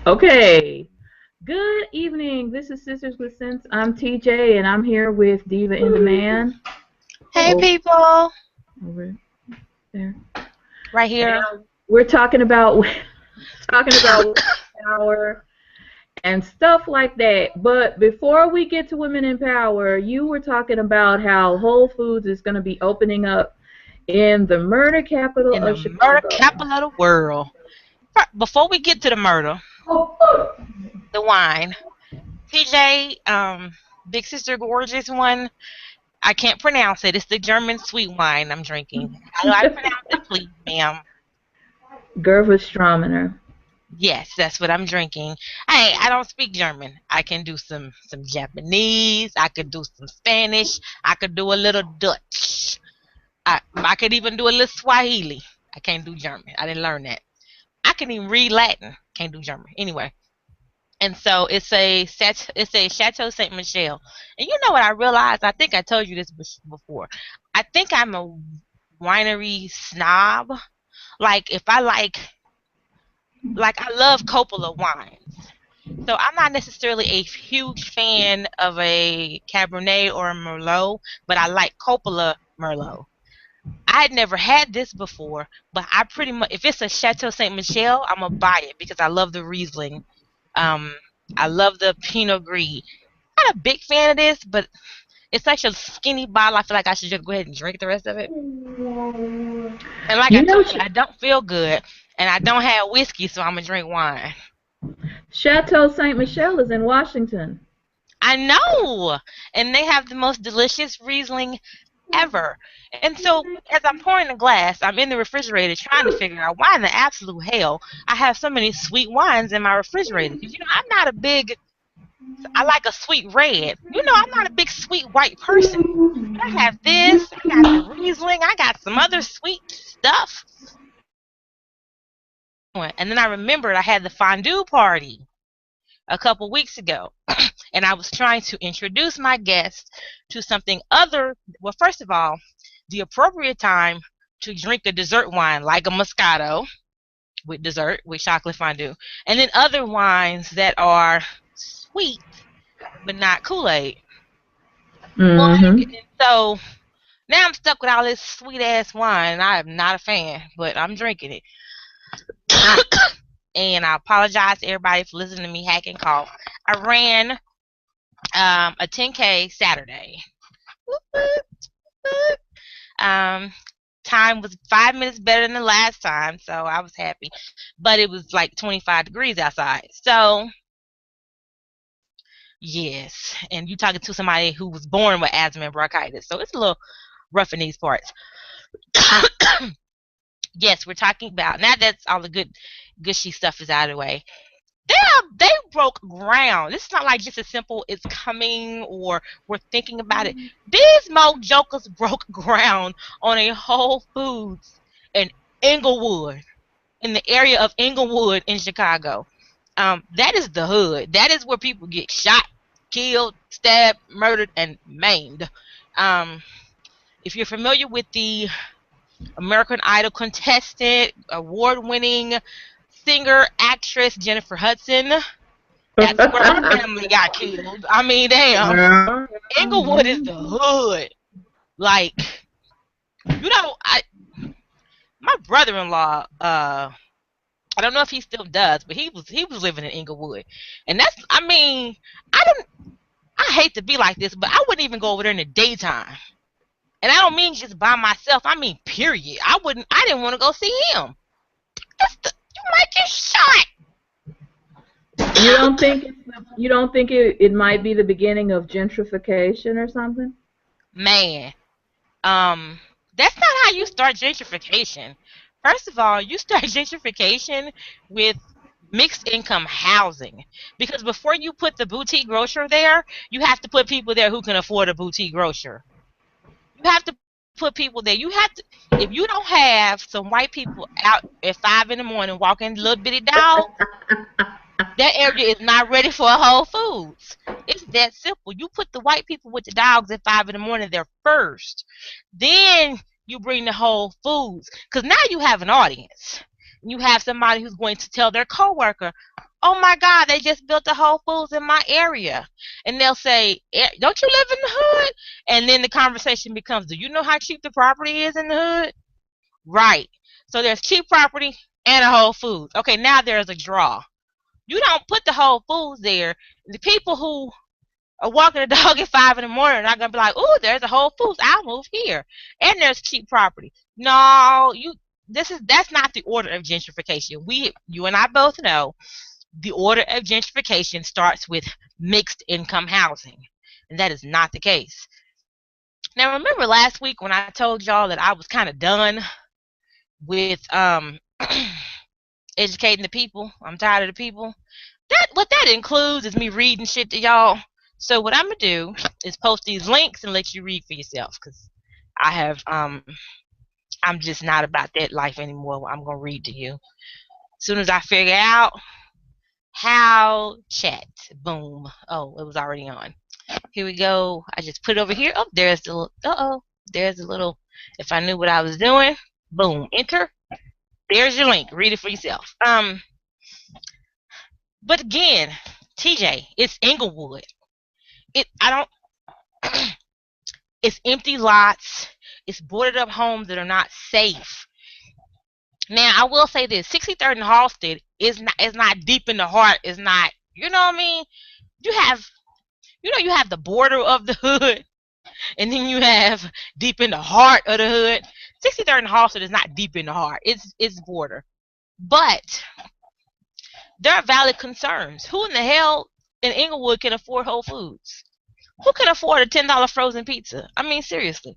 Okay. Good evening. This is Sisters with Sense. I'm TJ, and I'm here with Diva in Demand. Hey Oh, people, over there. right here. And we're talking about power and stuff like that. But before we get to women in power, you were talking about how Whole Foods is going to be opening up in the murder capital In the of murder Chicago. capital of the world. Before we get to the murder, the wine. TJ, Big Sister Gorgeous one. I can't pronounce it. It's the German sweet wine I'm drinking. How do I pronounce it, please, ma'am? Gervastrometer. Yes, that's what I'm drinking. Hey, I don't speak German. I can do some Japanese. I could do some Spanish. I could do a little Dutch. I could even do a little Swahili. I can't do German. I didn't learn that. I can even read Latin. Can't do German. Anyway, and so it's a Chateau Saint Michel. And you know what I realized? I think I told you this before. I think I'm a winery snob. Like if I like I love Coppola wines. So I'm not necessarily a huge fan of a Cabernet or a Merlot, but I like Coppola Merlot. I had never had this before, but I pretty much, if it's a Chateau Saint Michel, I'm gonna buy it because I love the Riesling. Um, I love the Pinot Gris. Not a big fan of this, but it's such a skinny bottle. I feel like I should just go ahead and drink the rest of it. And like I You know, told you, I don't feel good, and I don't have whiskey, so I'm gonna drink wine. Chateau Saint Michel is in Washington. I know, and they have the most delicious Riesling ever. And so, as I'm pouring the glass, I'm in the refrigerator trying to figure out why in the absolute hell I have so many sweet wines in my refrigerator. Because, I'm not a big, I like a sweet red. I'm not a big sweet white person. But I have this, I got the Riesling, I got some other sweet stuff. And then I remembered I had the fondue party a couple weeks ago. And I was trying to introduce my guests to something other. Well, first of all, the appropriate time to drink a dessert wine like a Moscato with dessert, with chocolate fondue, and then other wines that are sweet but not Kool-Aid. Well, Mm-hmm. so now I'm stuck with all this sweet ass wine, and I am not a fan, but I'm drinking it. And I apologize to everybody for listening to me hack and cough. I ran a 10K Saturday. Um, time was 5 minutes better than the last time, so I was happy. But it was like 25 degrees outside. So, yes. And you talking to somebody who was born with asthma and bronchitis. So it's a little rough in these parts. Yes, we're talking about, now that's all the gushy stuff is out of the way. They broke ground. This is not like just a simple it's coming or we're thinking about it. These mo jokers broke ground on a Whole Foods in Inglewood, in the area of Inglewood in Chicago. That is the hood. That is where people get shot, killed, stabbed, murdered, and maimed. Um, if you're familiar with the American Idol contestant, award-winning singer, actress Jennifer Hudson, that's where her family got killed. I mean, damn. Inglewood is the hood. Like, I my brother-in-law, I don't know if he still does, but he was living in Inglewood. And that's, I mean, I hate to be like this, but I wouldn't even go over there in the daytime. And I don't mean just by myself, I mean period. I didn't want to go see him. You might get shot. You don't think it might be the beginning of gentrification or something? Man, that's not how you start gentrification. First of all, you start gentrification with mixed income housing, because before you put the boutique grocer there, you have to put people there who can afford a boutique grocer. You have to put people there. You have to, if you don't have some white people out at 5 in the morning walking little bitty dog, That area is not ready for a Whole Foods. It's that simple. You put the white people with the dogs at 5 in the morning there first. Then you bring the Whole Foods. Because now you have an audience. You have somebody who's going to tell their coworker, oh my God, they just built a Whole Foods in my area. And they'll say, don't you live in the hood? And then the conversation becomes, do you know how cheap the property is in the hood? Right. So there's cheap property and a Whole Foods. Okay, now there's a draw. You don't put the Whole Foods there. The people who are walking the dog at 5 in the morning are not gonna be like, "Ooh, there's a Whole Foods. I'll move here." And there's cheap property. No, that's not the order of gentrification. You and I both know the order of gentrification starts with mixed income housing, and that is not the case. Now, remember last week when I told y'all that I was kind of done with educating the people? I'm tired of the people. What that includes is me reading shit to y'all. So what I'm gonna do is post these links and let you read for yourself, because I have I'm just not about that life anymore. I'm gonna read to you. As soon as I figure out how chat, boom. Oh, it was already on. Here we go. I just put it over here. Oh, there's the there's the little. If I knew what I was doing, boom, enter. There's your link. Read it for yourself. But again, TJ, it's Inglewood. I don't. It's empty lots. It's boarded up homes that are not safe. Now, I will say this: 63rd and Halsted is not deep in the heart. Is not. You know what I mean? You have you have the border of the hood, and then you have deep in the heart of the hood. 63rd and Halsted is not deep in the heart. It's border, but there are valid concerns. Who in the hell in Inglewood can afford Whole Foods? Who can afford a $10 frozen pizza? I mean, seriously.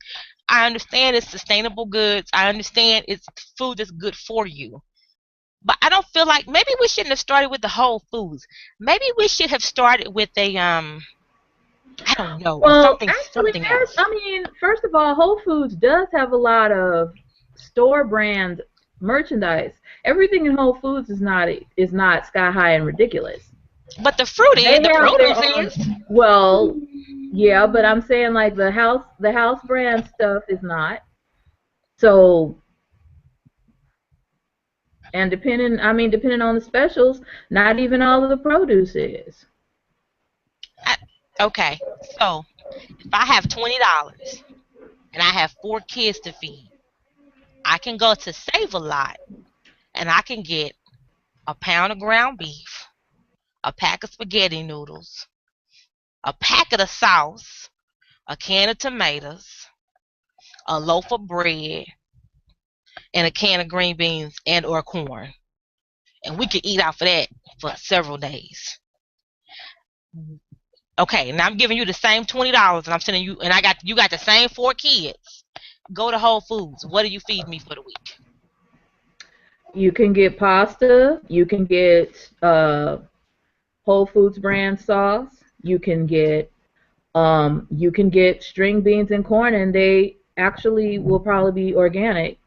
I understand it's sustainable goods. I understand it's food that's good for you. But I don't feel like maybe we shouldn't have started with the Whole Foods. Maybe we should have started with a I don't know, Well, something actually, else. I mean, first of all, Whole Foods does have a lot of store brand merchandise. Everything in Whole Foods is not sky high and ridiculous. But the fruit is, They the have their produce own. is. Well, yeah, but I'm saying like the house brand stuff is not. So, and depending on the specials, not even all of the produce is. Okay, so if I have $20 and I have 4 kids to feed, I can go to Save a Lot and I can get a pound of ground beef, a pack of spaghetti noodles, a packet of sauce, a can of tomatoes, a loaf of bread, and a can of green beans and or corn. And we could eat off of that for several days. Okay, now I'm giving you the same $20 and I'm sending you, and you got the same 4 kids. Go to Whole Foods. What do you feed me for the week? You can get pasta. You can get Whole Foods brand sauce. You can get string beans and corn, and they actually will probably be organic.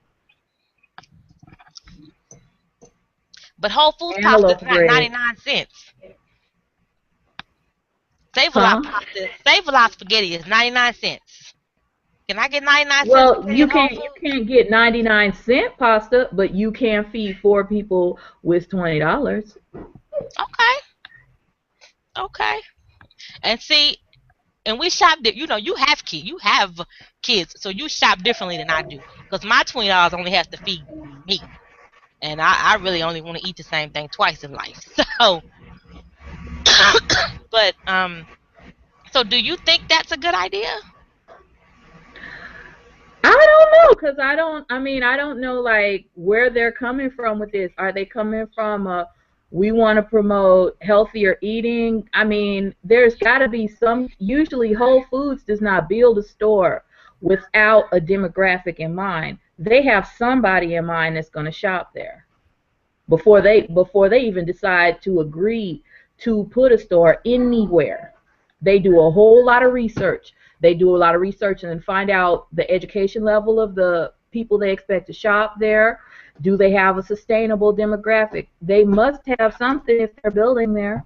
But Whole Foods And a pasta loaf is of not bread. 99 cents. Save a lot Huh? pasta, Save a lot spaghetti is 99 cents. Can I get 99 cent Well, spaghetti you at Whole can't you Foods? can't get 99-cent pasta, but you can feed 4 people with $20. Okay, okay. And see, and we shop. You have kids, so you shop differently than I do. Because my $20 only has to feed me, and I really only want to eat the same thing twice in life. So, but so do you think that's a good idea? I don't know, cause I don't know like where they're coming from with this. Are they coming from we want to promote healthier eating? I mean, there's got to be some. Usually, Whole Foods does not build a store without a demographic in mind. They have somebody in mind that's going to shop there before they even decide to agree to put a store anywhere. They do a whole lot of research. They do a lot of research and then find out the education level of the people they expect to shop there? Do they have a sustainable demographic? They must have something if they're building there.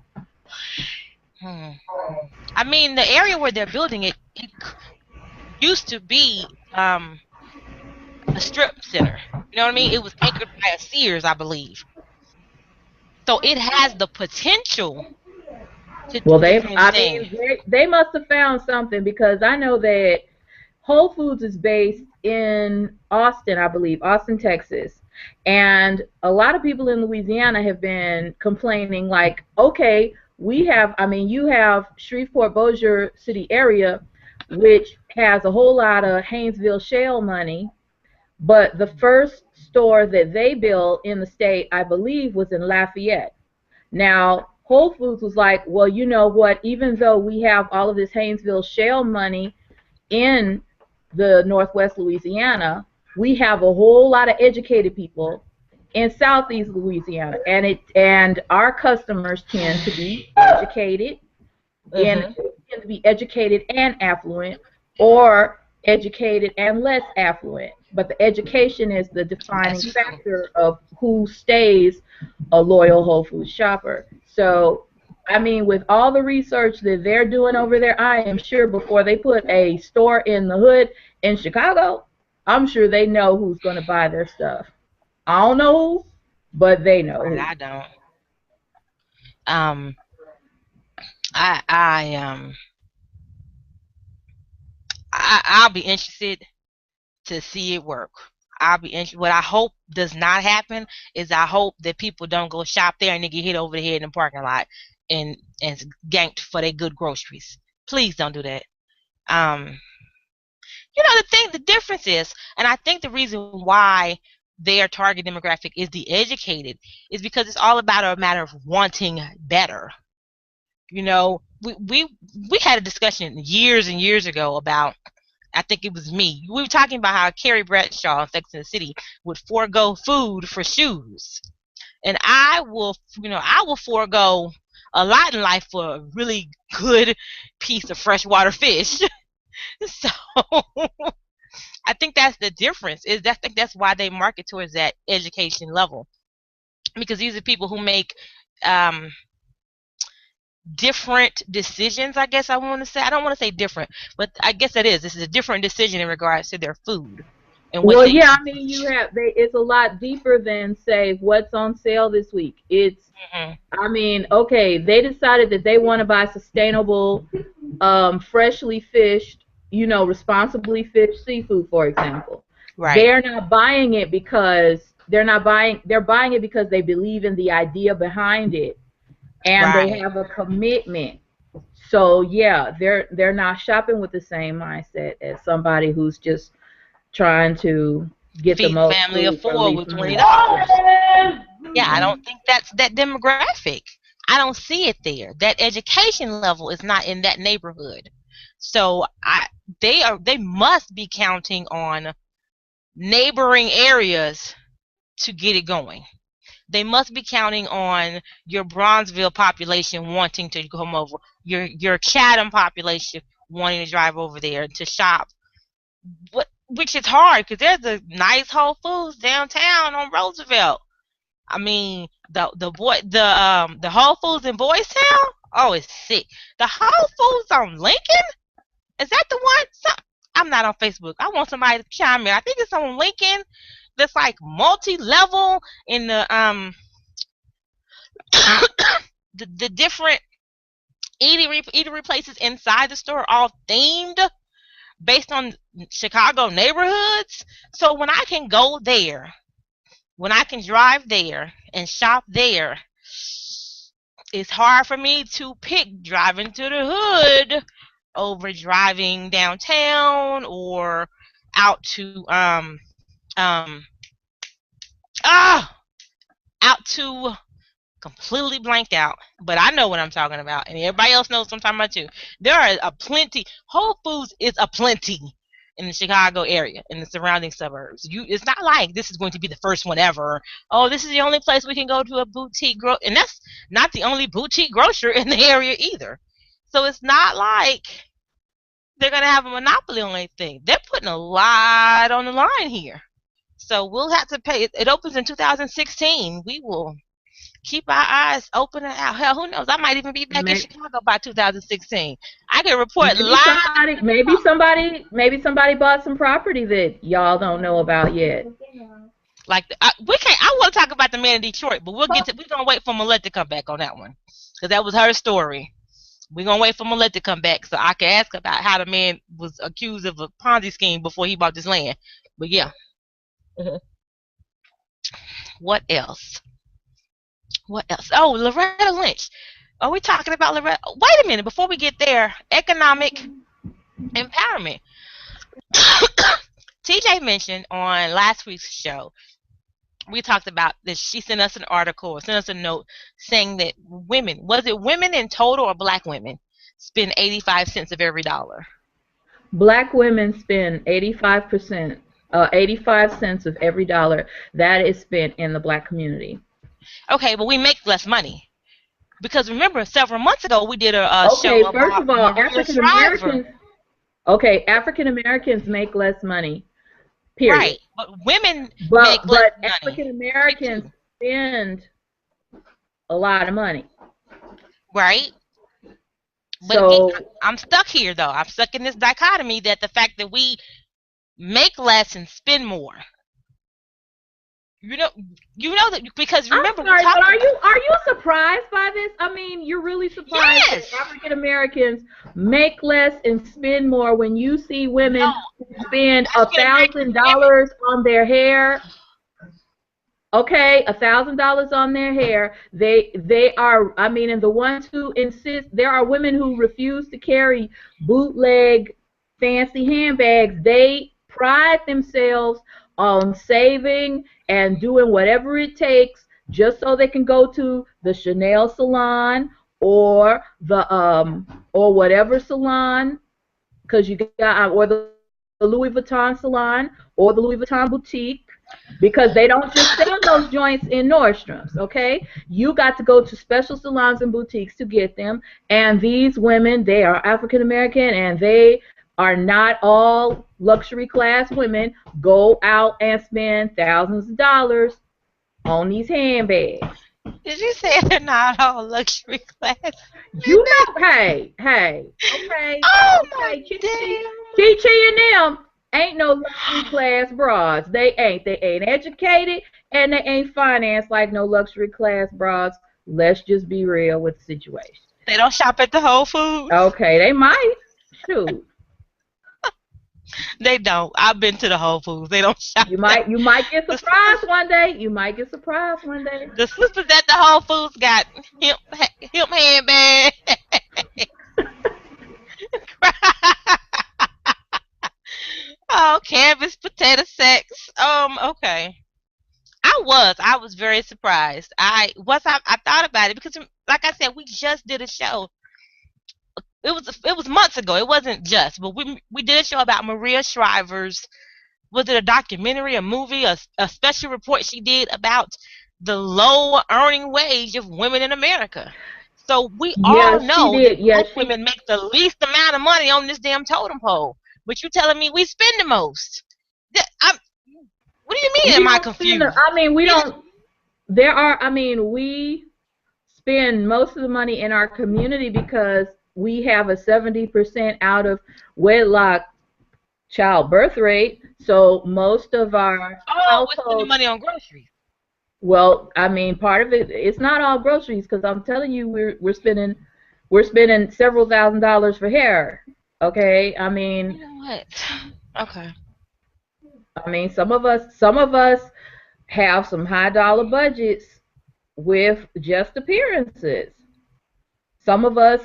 Hmm. I mean, the area where they're building it, it used to be a strip center. You know what I mean? It was anchored by a Sears, I believe. So it has the potential to Well, do the same I thing. mean, they must have found something because I know that Whole Foods is based in Austin, I believe, Austin, Texas. And a lot of people in Louisiana have been complaining, like, okay, I mean, you have Shreveport Bossier City area, which has a whole lot of Haynesville shale money, but the first store that they built in the state, I believe, was in Lafayette. Now, Whole Foods was like, well, you know what? Even though we have all of this Haynesville shale money in the Northwest Louisiana, we have a whole lot of educated people in Southeast Louisiana, and our customers tend to be educated and Mm-hmm. tend to be educated and affluent, or educated and less affluent. But the education is the defining That's true. factor of who stays a loyal Whole Foods shopper. So, I mean, with all the research that they're doing over there, I am sure before they put a store in the hood in Chicago, I'm sure they know who's going to buy their stuff. I don't know who, but they know Right, who. I don't. Um, I I'll be interested to see it work. I'll be interested. What I hope does not happen is I hope that people don't go shop there and they get hit over the head in the parking lot and and ganked for their good groceries. Please don't do that. Um, the difference is, and I think the reason why their target demographic is the educated is because it's all about a matter of wanting better. We had a discussion years and years ago about, I think it was me. We were talking about how Carrie Bradshaw in Sex and the City would forego food for shoes, and I will forego a lot in life for a really good piece of freshwater fish. So I think that's the difference. I think that's why they market towards that education level, because these are people who make um, different decisions. I guess I want to say, I don't want to say different, but I guess it is. This is a different decision in regards to their food and what Well, they yeah, I mean, eat. it's a lot deeper than say what's on sale this week. Hmm. I mean, okay, they decided that they want to buy sustainable, freshly fished, responsibly fished seafood, for example. Right, They're buying it because they believe in the idea behind it and they right. have a commitment. So yeah, they're not shopping with the same mindset as somebody who's just trying to get the Feed a most family of food for the four least with money. $20. Yeah, I don't think that's that demographic. I don't see it there. That education level is not in that neighborhood. So they must be counting on neighboring areas to get it going. They must be counting on your Bronzeville population wanting to come over, your Chatham population wanting to drive over there to shop. Which is hard because there's a nice Whole Foods downtown on Roosevelt. I mean, the Whole Foods in Boys Town. Oh, it's sick. The Whole Foods on Lincoln, is that the one? I'm not on Facebook. I want somebody to chime in. I think it's on Lincoln. That's like multi-level in the different eatery places inside the store, all themed based on Chicago neighborhoods. So when I can drive there and shop there, it's hard for me to pick driving to the hood over driving downtown or out to um ah out to completely blanked out. But I know what I'm talking about, and everybody else knows what I'm talking about too. There are a plenty. Whole Foods is a plenty in the Chicago area in the surrounding suburbs. It's not like this is going to be the first one ever. Oh, this is the only place we can go to a and that's not the only boutique grocer in the area either. So it's not like they're gonna have a monopoly on anything. They're putting a lot on the line here. So we'll have to pay. It opens in 2016. We will keep our eyes open and out. Hell, who knows? I might even be back in May- Chicago by 2016. I can report Maybe live. somebody bought some property that y'all don't know about yet. Like we can't. I want to talk about the man in Detroit, but we'll get to. We're gonna wait for Millette to come back on that one, because that was her story. We're gonna wait for Millette to come back so I can ask about how the man was accused of a Ponzi scheme before he bought this land. But yeah, what else? What else? Oh, Loretta Lynch. Are we talking about Loretta? Wait a minute. Before we get there, economic empowerment. TJ mentioned on last week's show, we talked about this. She sent us an article or sent us a note saying that women, was it women in total or black women, spend 85 cents of every dollar? Black women spend 85%, 85 cents of every dollar that is spent in the black community. Okay, but we make less money. Because remember, several months ago, we did a show Okay, first about of all, Maria Shriver. African Americans make less money, Right, period. but women make less But money African Americans too. spend a lot of money. Right? But again, So I'm stuck here though. I'm stuck in this dichotomy that the fact that we make less and spend more. You know, that because I'm remember we sorry, but talked about. are you surprised by this? I mean, you're really surprised that Yes. African Americans make less and spend more when you see women No. spend African American women. $1,000 on their hair. Okay, $1,000 on their hair. They are. I mean, and the ones who insist, there are women who refuse to carry bootleg fancy handbags. They pride themselves on saving and doing whatever it takes just so they can go to the Chanel salon or the or whatever salon, because you got or the Louis Vuitton salon or the Louis Vuitton boutique, because they don't just sell those joints in Nordstrom's, okay? You got to go to special salons and boutiques to get them. And these women, they are African American, and they are not all luxury class women, go out and spend thousands of dollars on these handbags. Did you say they're not all luxury class? You know, hey, okay, Oh my okay, damn. Chi and them ain't no luxury class bras. They ain't. They ain't educated and they ain't financed like no luxury class bras. Let's just be real with the situation. They don't shop at the Whole Foods. Okay, they might. Shoot. They don't. I've been to the Whole Foods. They don't shop there. You might get The surprised sisters, one day. You might get surprised one day. the sisters at the Whole Foods got hip handbag. Oh, canvas potato sacks. Okay. I was very surprised. I thought about it because, like I said, we just did a show. It was months ago. It wasn't just, but we did a show about Maria Shriver's. Was it a documentary, a movie, a special report she did about the low earning wage of women in America? So we all Yes, she know that did. Yes, black she. women make the least amount of money on this damn totem pole. But you telling me we spend the most? What do you mean? We Am I don't spend. confused? I mean, we don't. There are. I mean, we spend most of the money in our community because we have a 70% out of wedlock child birth rate. So most of our Oh, we're spending households, money on groceries. well, I mean, part of it, it's not all groceries because I'm telling you, we're spending several $1,000s for hair. Okay, You know what? Okay. I mean, some of us have some high dollar budgets with just appearances. Some of us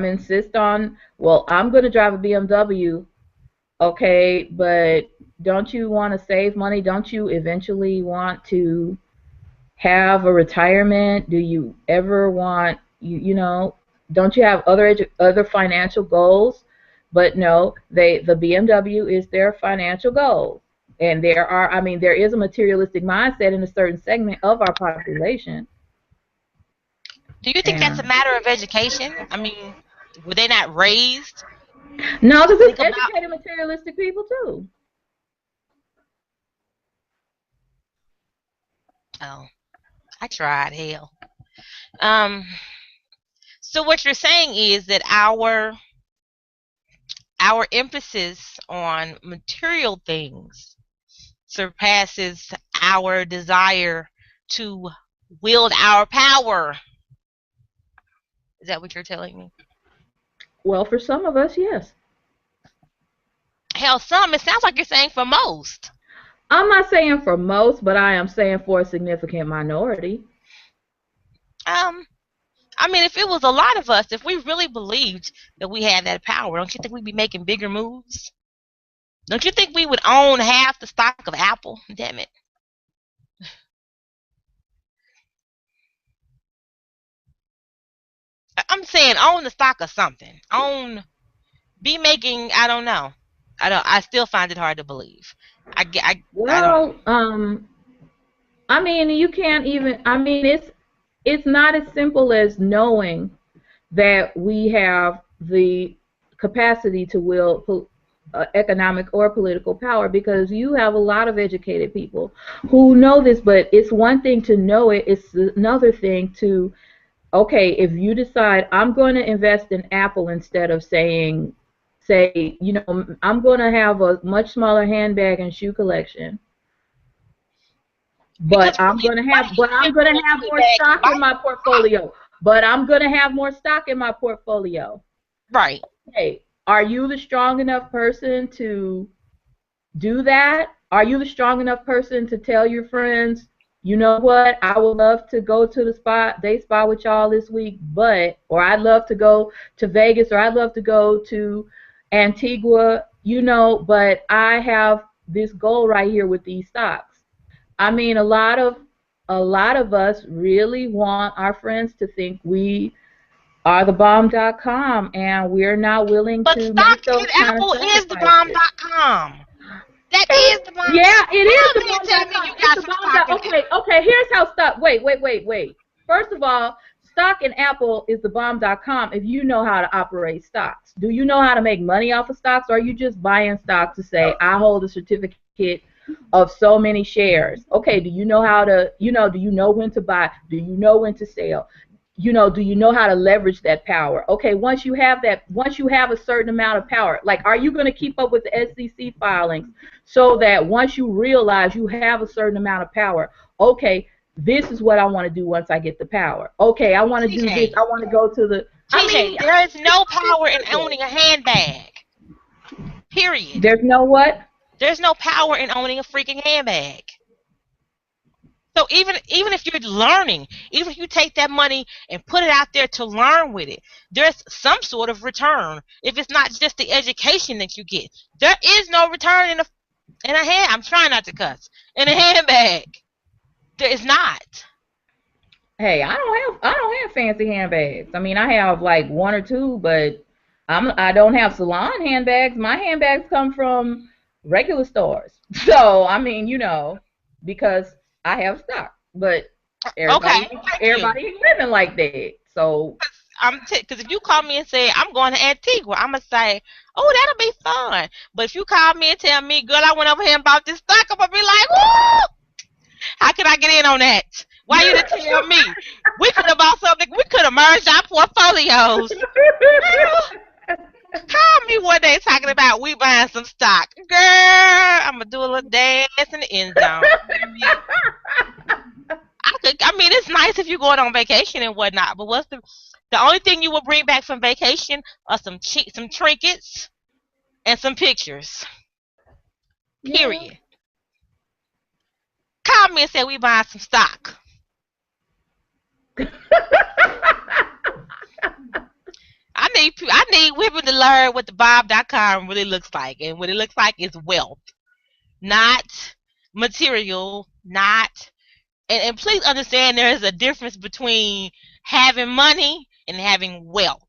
insist on, well, I'm going to drive a BMW, okay, but don't you want to save money? Don't you eventually want to have a retirement? Do you ever want, don't you have other financial goals? But no, the BMW is their financial goal. And I mean, there is a materialistic mindset in a certain segment of our population. Do you think that's a And matter of education? I mean, were they not raised no, to because think it's about? educated materialistic people too. Oh, I tried. Hell. Um. So what you're saying is that our emphasis on material things surpasses our desire to wield our power. Is that what you're telling me? Well, for some of us, yes. Hell, some. It sounds like you're saying for most. I'm not saying for most, but I am saying for a significant minority. Um, I mean, if it was a lot of us, if we really believed that we had that power, don't you think we'd be making bigger moves? Don't you think we would own half the stock of Apple? Damn it. I'm saying own the stock of something. Be making, I don't know. I still find it hard to believe. I don't know. Well, I mean, you can't even. I mean, it's not as simple as knowing that we have the capacity to wield economic or political power, because you have a lot of educated people who know this, but it's one thing to know it, it's another thing to, okay, if you decide I'm going to invest in Apple instead of say, I'm going to have a much smaller handbag and shoe collection, Because but I'm people going in to a have more handbag and stock buy in my portfolio. But I'm going to have more stock in my portfolio. right. Hey, are you the strong enough person to do that? Are you the strong enough person to tell your friends, you know what, I would love to go to the spa with y'all this week, or I'd love to go to Vegas, or I'd love to go to Antigua, but I have this goal right here with these stocks. I mean, a lot of us really want our friends to think we are the bomb.com, and we're not willing But to make stock those in kind of Apple is the sacrifices. bomb.com. That is the bomb. Yeah, it Come is on the here and tell me bomb.com. you It's got the some stock bomb. in Okay, Apple. okay. Here's how stock. Wait. First of all, stock in Apple is the bomb.com if you know how to operate stocks. Do you know how to make money off of stocks, or are you just buying stocks to say I hold a certificate of so many shares? Okay, do you know how to, do you know when to buy? Do you know when to sell? Do you know how to leverage that power? Okay, once you have a certain amount of power, like, are you going to keep up with the SEC filings so that once you realize you have a certain amount of power, okay, this is what I want to do once I get the power. Okay, I want to do this. TJ, I want to go to the, I TJ, mean, there is it's no power in simple. owning a handbag. Period. There's no what? There's no power in owning a freaking handbag. So even if you're learning, even if you take that money and put it out there to learn with it, there's some sort of return. If it's not just the education that you get, there is no return in a hand. I'm trying not to cuss. In a handbag, there is not. Hey, I don't have fancy handbags. I mean, I have like one or two, but I don't have salon handbags. My handbags come from regular stores. So, I mean, because I have stock. But Okay, everybody thank you. everybody ain't living like that. So, Because if you call me and say I'm going to Antigua, I'm gonna say, oh, that'll be fun. But if you call me and tell me, girl, I went over here and bought this stock, I'm gonna be like, woo! How can I get in on that? Why you didn't tell me? We could have bought something. We could have merged our portfolios. Girl, call me one day talking about we buying some stock. Girl, I'm gonna do a little dance in the end zone. I mean, it's nice if you're going on vacation and whatnot, but what's the only thing you will bring back from vacation are some trinkets and some pictures. yeah. Period. Call me and say we buying some stock. I need women to learn what the Bob.com really looks like, and what it looks like is wealth, not material, not. And please understand there is a difference between having money and having wealth.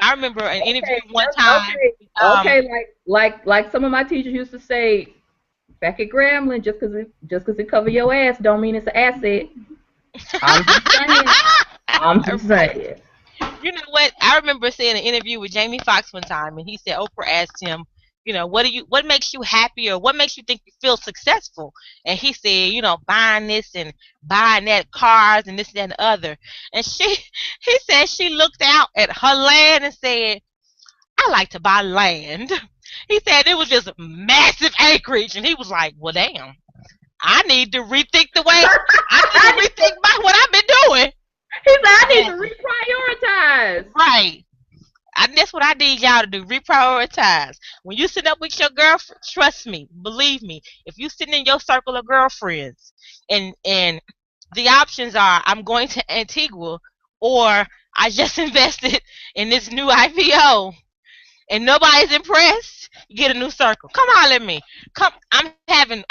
I remember an interview Okay, one time. okay, Um, okay. Like some of my teachers used to say back at Grambling, just 'cause it cover your ass don't mean it's an asset. I'm just saying. I'm just saying. you know what? I remember seeing an interview with Jamie Foxx one time, and he said Oprah asked him, what makes you happy, or what makes you think you feel successful? And he said, buying this and buying that, cars and this, that, and the other. And he said she looked out at her land and said, I like to buy land. He said it was just massive acreage. And he was like, well, damn, I need to rethink the way, I need to rethink about what I've been doing. He said, I need to reprioritize. Right. That's what I need y'all to do. Reprioritize. When you sit up with your girlfriend, trust me, believe me, if you sitting in your circle of girlfriends and the options are I'm going to Antigua, or I just invested in this new IPO and nobody's impressed, get a new circle. Come holler at me. Come, I'm having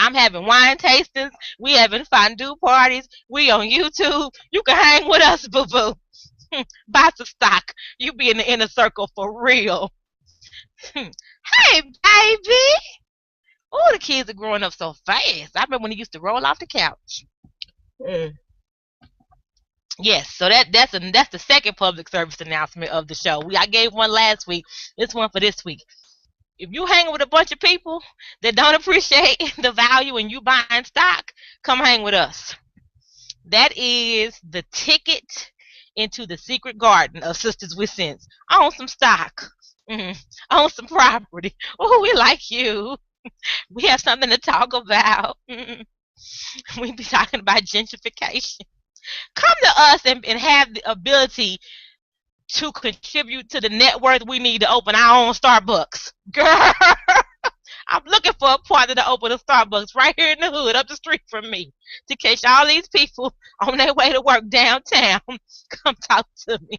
wine tastings. We having fondue parties. We on YouTube. You can hang with us, boo boo. Buy some stock. You be in the inner circle for real. Hey, baby. Oh, the kids are growing up so fast. I remember when they used to roll off the couch. Mm. Yes, so that's the second public service announcement of the show. I gave one last week. This one for this week. If you hanging with a bunch of people that don't appreciate the value in you buying stock, come hang with us. That is the ticket into the secret garden of Sisters with Sense. Own some stock. Own some property. Oh, we like you. We have something to talk about. We be talking about gentrification. Come to us and have the ability to contribute to the net worth we need to open our own Starbucks. Girl, I'm looking for a partner to open a Starbucks right here in the hood up the street from me to catch all these people on their way to work downtown. Come talk to me.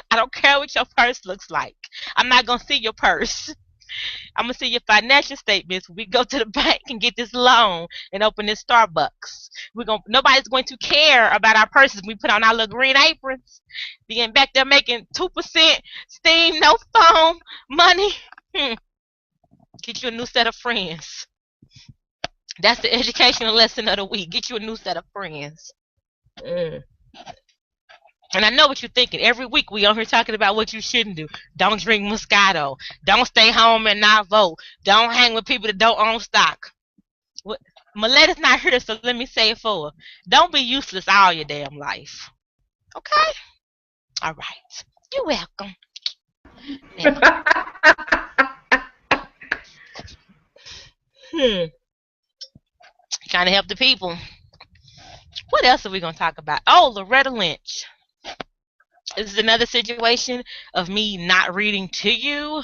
I don't care what your purse looks like. I'm not going to see your purse. I'm going to see your financial statements. We go to the bank and get this loan and open this Starbucks. Nobody's going to care about our purses. We put on our little green aprons. Being back there making 2% steam, no phone, money. Get you a new set of friends. That's the educational lesson of the week. Get you a new set of friends. And I know what you're thinking. Every week we on here talking about what you shouldn't do. Don't drink Moscato. Don't stay home and not vote. Don't hang with people that don't own stock. Miletta's not here, so let me say it for her. Don't be useless all your damn life. Okay? All right. You're welcome. Trying to help the people. What else are we going to talk about? Oh, Loretta Lynch. This is another situation of me not reading to you,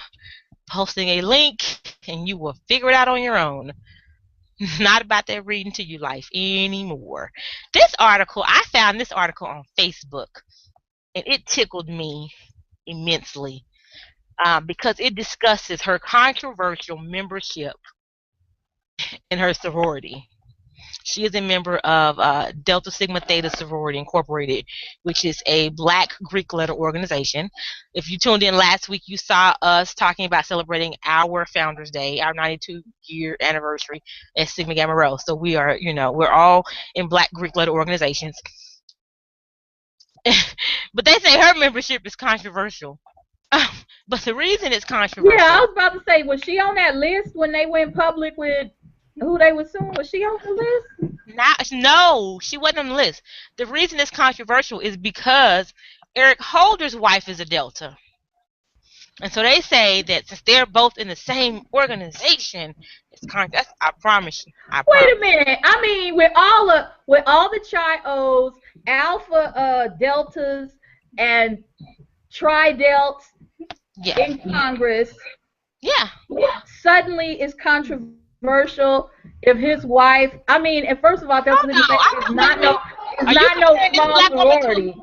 posting a link, and you will figure it out on your own. Not about that reading to you life anymore. I found this article on Facebook, and it tickled me immensely because it discusses her controversial membership in her sorority. She is a member of Delta Sigma Theta Sorority Incorporated, which is a Black Greek letter organization. If you tuned in last week, you saw us talking about celebrating our Founders Day, our 92-year anniversary at Sigma Gamma Rho. So we are, we're all in Black Greek letter organizations. But they say her membership is controversial. But the reason it's controversial. Yeah, I was about to say, was she on that list when they went public with who they were suing? Was she on the list? No, she wasn't on the list. The reason it's controversial is because Eric Holder's wife is a Delta. And so they say that since they're both in the same organization, it's controversial. I promise you. Wait a minute. I mean, with all the Chi-O's, Alpha Deltas, and Tri-Delts in Congress, suddenly it's controversial if his wife. I mean, and first of all, Delta is not no small sorority.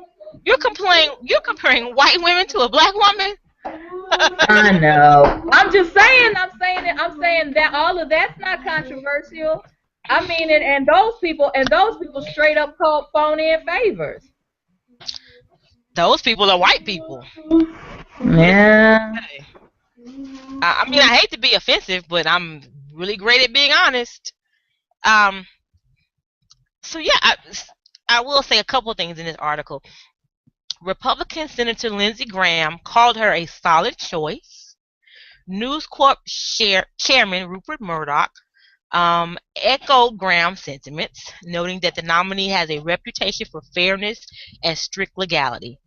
You're comparing white women to a black woman. I know. I'm just saying. I'm saying that all of that's not controversial. I mean, and those people straight up called phone in favors. Those people are white people. Yeah. I mean, I hate to be offensive, but I'm really great at being honest. So yeah, I will say a couple of things in this article. Republican Senator Lindsey Graham called her a solid choice. News Corp chairman Rupert Murdoch echoed Graham's sentiments, noting that the nominee has a reputation for fairness and strict legality.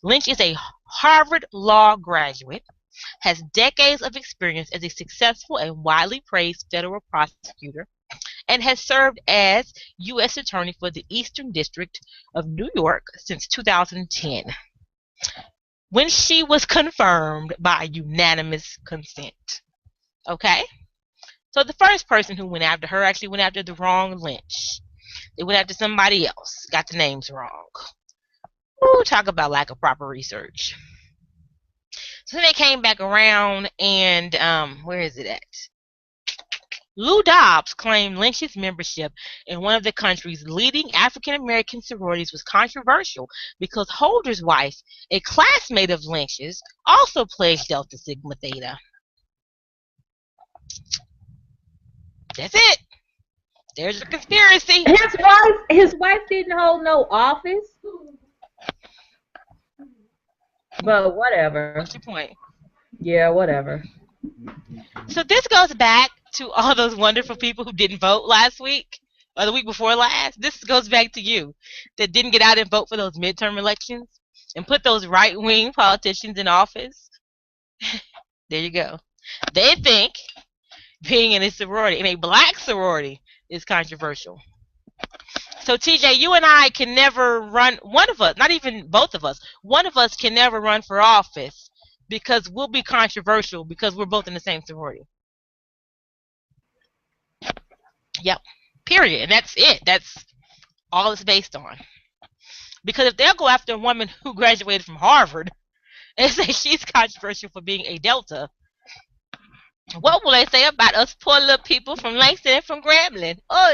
Lynch is a Harvard Law graduate, has decades of experience as a successful and widely praised federal prosecutor, and has served as U.S. Attorney for the Eastern District of New York since 2010, when she was confirmed by unanimous consent. Okay? So the first person who went after her actually went after the wrong Lynch. They went after somebody else, got the names wrong. Ooh, talk about lack of proper research. So then they came back around and where is it at? Lou Dobbs claimed Lynch's membership in one of the country's leading African American sororities was controversial because Holder's wife, a classmate of Lynch's, also pledged Delta Sigma Theta. That's it. There's a conspiracy. His wife didn't hold no office. But whatever. What's your point? Yeah, whatever. So this goes back to all those wonderful people who didn't vote last week or the week before last. This goes back to you that didn't get out and vote for those midterm elections and put those right-wing politicians in office. There you go. They think being in a sorority, in a black sorority, is controversial. So TJ, you and I can never run, one of us, not even both of us, one of us can never run for office because we'll be controversial because we're both in the same sorority. Yep. Period. And that's it. That's all it's based on. Because if they'll go after a woman who graduated from Harvard and say she's controversial for being a Delta, what will they say about us poor little people from Langston and from Grambling? Oh,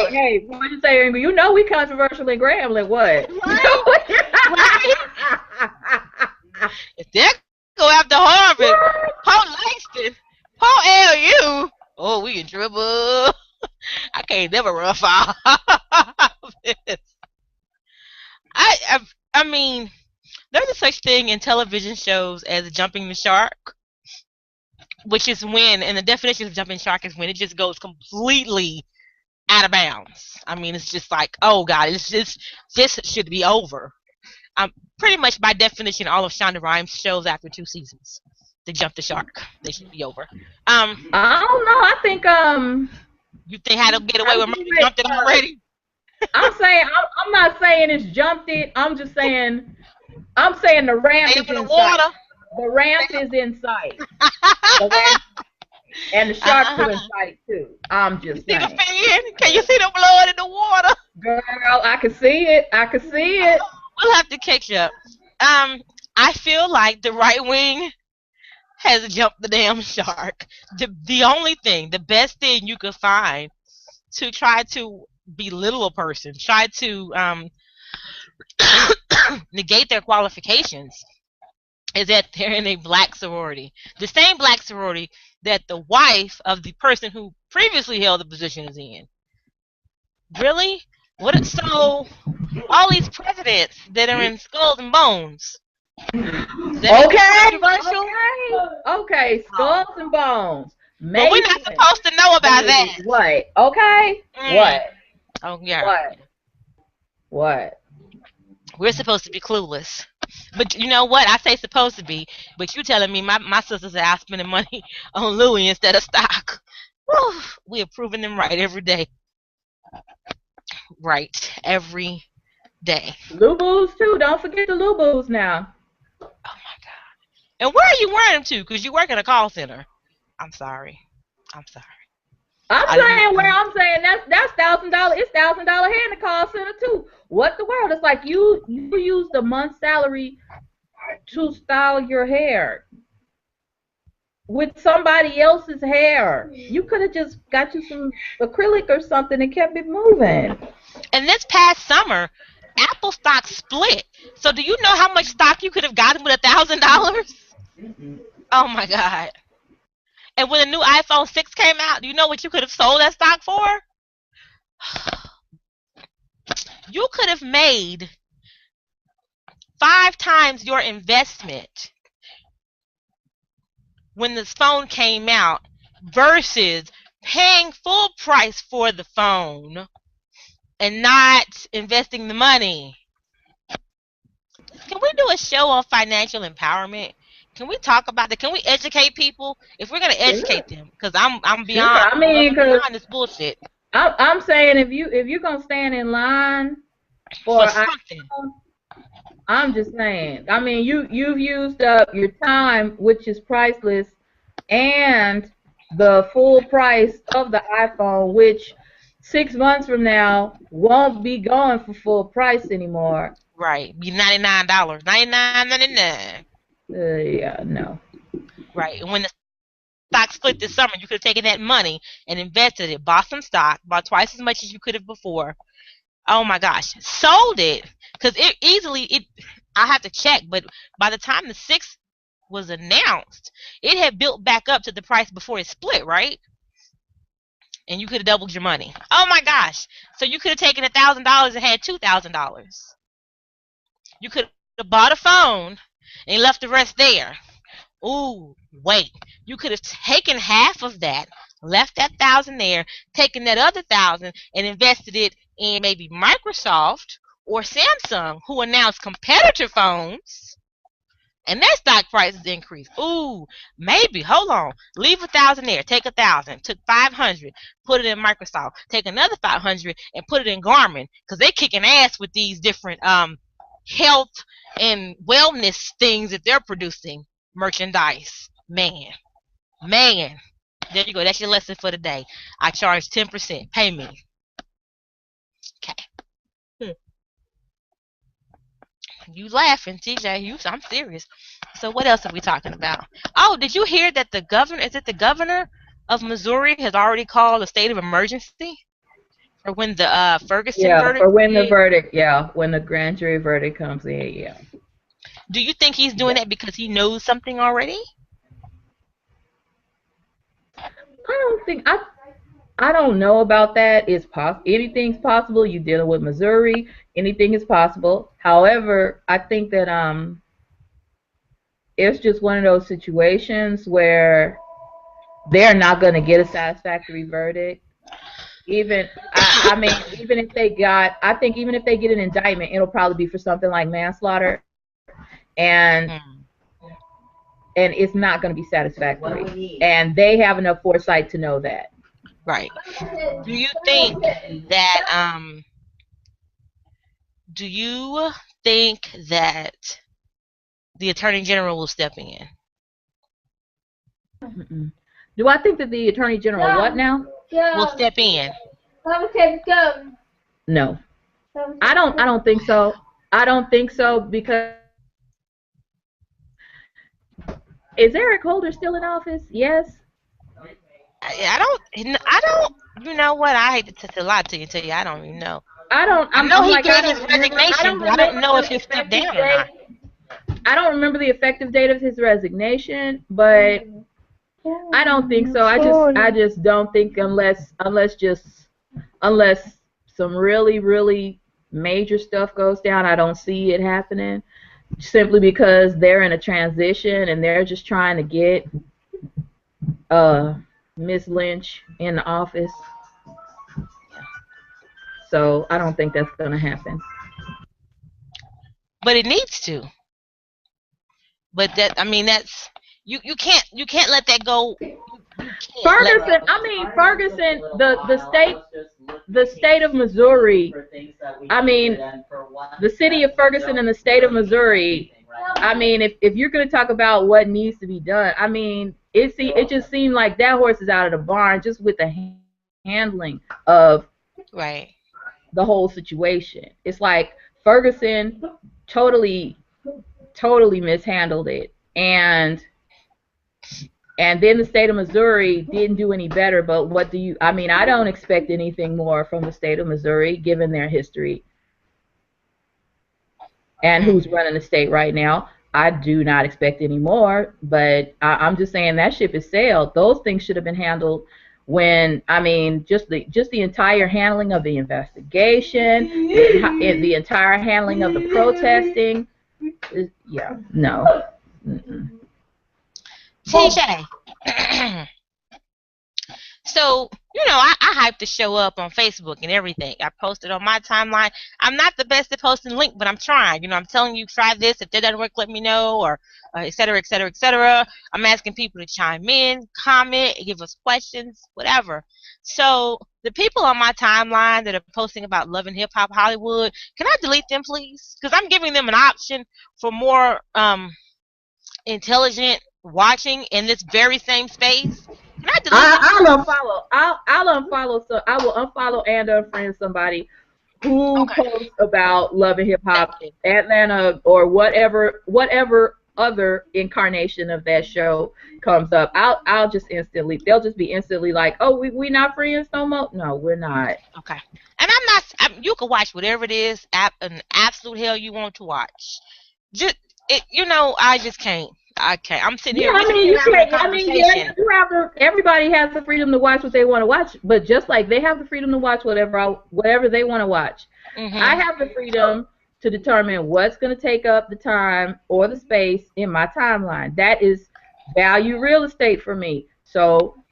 Lord. Hey, what you say? You know we controversial in Grambling. What? Right? If they go after Harvard, poor Langston, poor LU, oh, we in trouble. I can't never run for office. I mean, there's a such thing in television shows as jumping the shark, which is when, and the definition of jumping shark is when it just goes completely out of bounds. I mean, it's just like, oh God, this should be over. Pretty much by definition, all of Shonda Rhimes shows after 2 seasons, they jump the shark. They should be over. I don't know. I think you think how to get away with murder jumped it already? I'm not saying it's jumped it. I'm saying the ramp is in sight. The ramp is in sight. And the sharks are in sight too. I'm just saying. Can you see the blood in the water? Girl, I can see it. We'll have to catch up. I feel like the right wing has jumped the damn shark. The only thing, the best thing you could find to try to belittle a person, try to negate their qualifications, is that they're in a black sorority. The same black sorority that the wife of the person who previously held the position is in. Really? So all these presidents that are in Skulls and Bones. Okay, Skulls and Bones. But we're not supposed to know about that. What? Okay. What? Oh yeah. What? We're supposed to be clueless. But you know what? I say supposed to be, but you telling me my sisters are out spending money on Louis instead of stock. Whew, we are proving them right every day. Right. Every day. Lubus too. Don't forget the Lubus now. Oh my God. And where are you wearing them to? Because you work in a call center. I'm sorry. I'm saying that's $1,000. It's $1,000 here in the call center too. What the world? It's like you use the month's salary to style your hair with somebody else's hair. You could have just got you some acrylic or something and kept it moving. And this past summer, Apple stock split. So do you know how much stock you could have gotten with $1,000? Oh my God. And when the new iPhone 6 came out, do you know what you could have sold that stock for? You could have made 5 times your investment when this phone came out versus paying full price for the phone and not investing the money. Can we do a show on financial empowerment? Can we talk about that? Can we educate people? If we're gonna Sure. educate them, because I'm Sure. beyond, I above mean, and because beyond this bullshit I'm saying if you're gonna stand in line for for something. iPhone, I'm just saying. I mean, you've used up your time, which is priceless, and the full price of the iPhone, which 6 months from now won't be going for full price anymore. Right, be $99, 99.99. Yeah, no. Right, and when the stock split this summer, you could have taken that money and invested it, bought some stock, bought twice as much as you could have before. Oh my gosh, sold it because it easily it. I have to check, but by the time the sixth was announced, it had built back up to the price before it split, right? And you could have doubled your money. Oh my gosh! So you could have taken $1,000 and had $2,000. You could have bought a phone and left the rest there. Ooh, wait. You could have taken half of that, left that 1,000 there, taken that other 1,000 and invested it in maybe Microsoft or Samsung, who announced competitor phones, and their stock prices increased. Ooh, maybe. Hold on. Leave 1,000 there. Take 1,000. Took 500. Put it in Microsoft. Take another 500 and put it in Garmin, because they kicking ass with these different health and wellness things that they're producing. Merchandise. Man. There you go. That's your lesson for the day. I charge 10%. Pay me. Okay. You laughing, TJ. I'm serious. So what else are we talking about? Oh, did you hear that the governor, is it the governor of Missouri, has already called a state of emergency for when the Ferguson Yeah, for verdict when the did? verdict, yeah, when the grand jury verdict comes in, yeah. Do you think he's doing Yeah. that because he knows something already? I don't think I don't know about that. It's anything's possible. You dealing with Missouri, anything is possible. However, I think that it's just one of those situations where they're not going to get a satisfactory verdict. Even I mean, even if they got, I think even if they get an indictment, it'll probably be for something like manslaughter, and Hmm. and it's not going to be satisfactory. And they have enough foresight to know that. Right. Do you think that do you think that the attorney general will step in? Mm-mm. Do I think that the attorney general what now? Will step in. No, I don't think so. I don't think so because is Eric Holder still in office? Yes. I don't. You know what? I hate to lie to you, I don't even know. I don't. I know I'm he like I gave his don't remember. I resignation, don't but I don't remember know if the he'll step effective down or date. not. I don't remember the effective date of his resignation, but I don't think so. I just don't think unless some really major stuff goes down, I don't see it happening. Simply because they're in a transition and they're just trying to get uh Miss Lynch in the office. So I don't think that's gonna happen. But it needs to. But that, I mean, that's you can't let that go. You can't let that Ferguson, go. I mean Ferguson, the state of Missouri. I mean, the city of Ferguson and the state of Missouri. I mean, if you're going to talk about what needs to be done, I mean, it just seemed like that horse is out of the barn just with the handling of Right. the whole situation. It's like Ferguson totally mishandled it, and then the state of Missouri didn't do any better. But what do you? I mean, I don't expect anything more from the state of Missouri given their history and Hmm. who's running the state right now. I do not expect any more, but I'm just saying that ship has sailed. Those things should have been handled when, I mean, just the entire handling of the investigation, the entire handling of the protesting. Yeah, no. Mm-mm. Oh, TJ. So, I hype the show up on Facebook and everything. I posted on my timeline. I'm not the best at posting link, but I'm trying. I'm telling you, try this. If that doesn't work, let me know, or et cetera, et cetera, et cetera. I'm asking people to chime in, comment, give us questions, whatever. So, the people on my timeline that are posting about Love and Hip Hop Hollywood, can I delete them, please? Because I'm giving them an option for more intelligent watching in this very same space. Can I delete them, I'll please? unfollow. I'll unfollow. So I will unfollow and unfriend somebody who Okay. posts about Love and Hip Thank Hop you. Atlanta or whatever other incarnation of that show comes up. I'll just instantly. They'll just be instantly like, oh, we not friends no more. No, we're not. Okay. And you can watch whatever it is, an absolute hell you want to watch. Just I just can't. I can't. I'm sitting Yeah, here. We I sitting mean, here you having a can't. I mean, yeah, conversation. you have the. Everybody has the freedom to watch what they want to watch, but just like they have the freedom to watch whatever they want to watch, I Mhm. have the freedom to determine what's going to take up the time or the space in my timeline. That is value real estate for me. So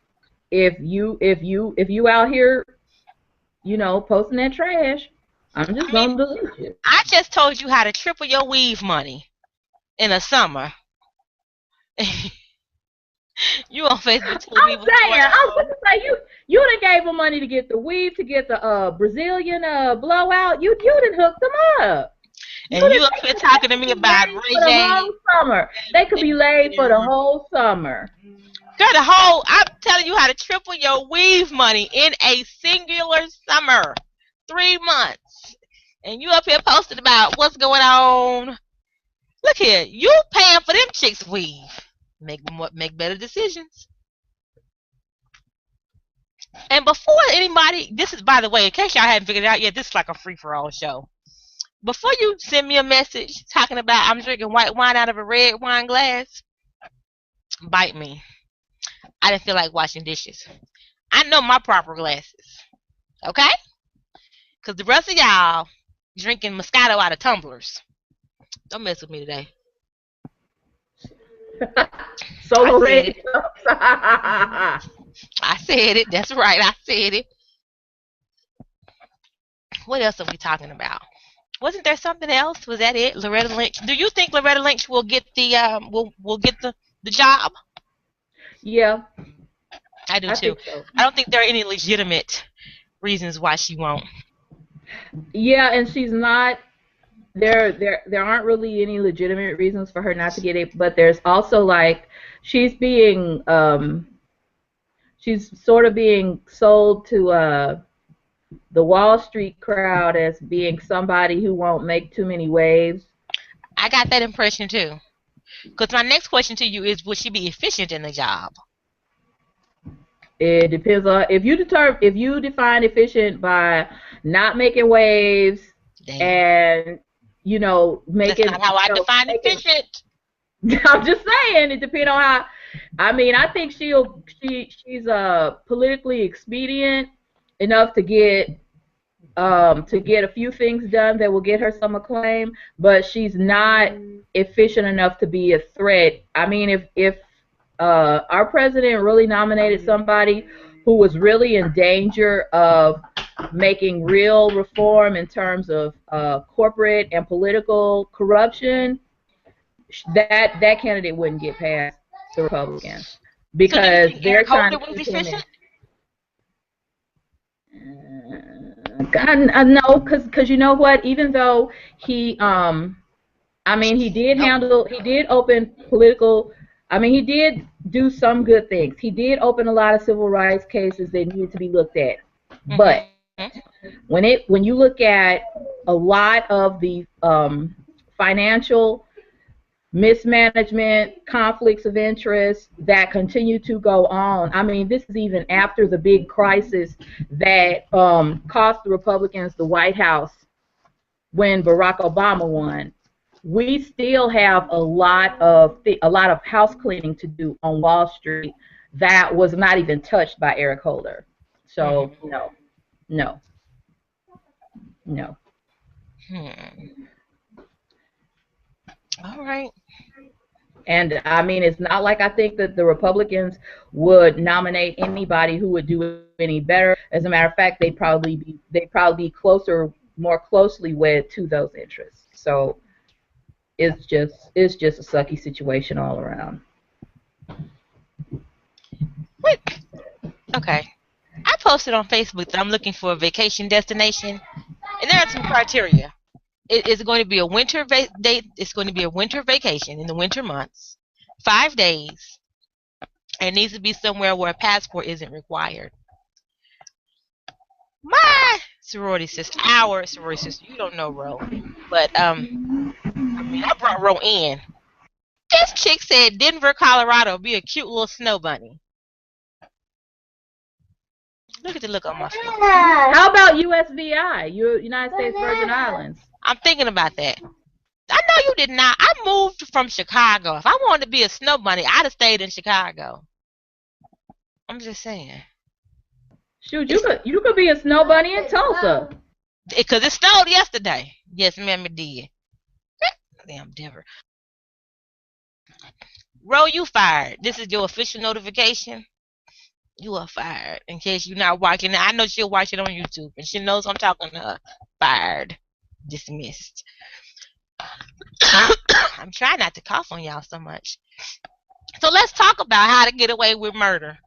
if you out here, posting that trash, I'm just I mean, gonna delete you. I just told you how to triple your weave money in a summer. You on Facebook telling me I'm what's saying, going I was on, going to say you done gave them money to get the weave, to get the Brazilian blowout. You done hooked them up. You and you done up here they talking to could me be about laid Ray for the J. whole summer. They could be laid for the whole summer. Girl, I'm telling you how to triple your weave money in a singular summer. 3 months. And you up here posting about what's going on. Look here, you paying for them chicks' weave. Make better decisions. And before anybody, this is, by the way, in case y'all hadn't figured it out yet, this is like a free for all show. Before you send me a message talking about I'm drinking white wine out of a red wine glass, bite me. I didn't feel like washing dishes. I know my proper glasses, okay? Because the rest of y'all drinking Moscato out of tumblers. Don't mess with me today. I Solo said red it. cups. I said it. That's right. I said it. What else are we talking about? Wasn't there something else? Was that it? Loretta Lynch. Do you think Loretta Lynch will get will get the job? Yeah, I do I too. think so. I don't think there are any legitimate reasons why she won't. Yeah, and she's not. There aren't really any legitimate reasons for her not to get it, but there's also like she's being she's sort of being sold to the Wall Street crowd as being somebody who won't make too many waves. I got that impression too. Because my next question to you is, will she be efficient in the job? It depends on if you define efficient by not making waves Damn. and That's not how I define making. efficient. I'm just saying it depends on how. I mean, I think she's politically expedient enough to get a few things done that will get her some acclaim, but she's not efficient enough to be a threat. I mean, if our president really nominated somebody who was really in danger of making real reform in terms of corporate and political corruption, that candidate wouldn't get past the Republicans So do you because think they're Eric trying Holder to was keep him in. efficient? God, no, because you know what? Even though I mean, No. he did open political. I mean, he did do some good things. He did open a lot of civil rights cases that needed to be looked at. But Mm-hmm. when you look at a lot of the financial mismanagement, conflicts of interest that continue to go on. I mean, this is even after the big crisis that cost the Republicans the White House when Barack Obama won. We still have a lot of house cleaning to do on Wall Street that was not even touched by Eric Holder. So Mm-hmm. no, no, no. Hmm. All right. And I mean, it's not like I think that the Republicans would nominate anybody who would do any better. As a matter of fact, they'd probably be closer, more closely wed to those interests. So it's just a sucky situation all around. Wait, okay. I posted on Facebook that I'm looking for a vacation destination, and there are some criteria. It is going to be a It's going to be a winter vacation in the winter months, 5 days. And it needs to be somewhere where a passport isn't required. My our sorority sister, you don't know Ro, but I mean, I brought Ro in. This chick said Denver, Colorado, be a cute little snow bunny. Look at the look on my face. How about USVI, United States Virgin Islands? I'm thinking about that. I know you did not. I moved from Chicago. If I wanted to be a snow bunny, I'd have stayed in Chicago. I'm just saying. Shoot, you could be a snow bunny in Tulsa. Because it snowed yesterday. Yes, ma'am, it did. Damn Denver. Ro, you fired. This is your official notification. You are fired. In case you're not watching it. I know she'll watch it on YouTube. And she knows I'm talking to her. Fired. Dismissed. I'm trying not to cough on y'all so much. So let's talk about how to get away with murder.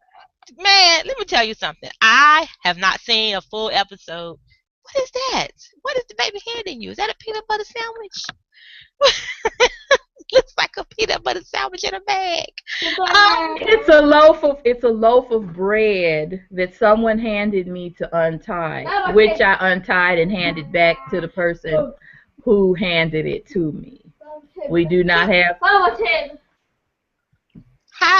Man, let me tell you something. I have not seen a full episode. What is that? What is the baby handing you? Is that a peanut butter sandwich? Looks like a peanut butter sandwich in a bag. It's a loaf of bread that someone handed me to untie, which I untied and handed back to the person who handed it to me. We do not have How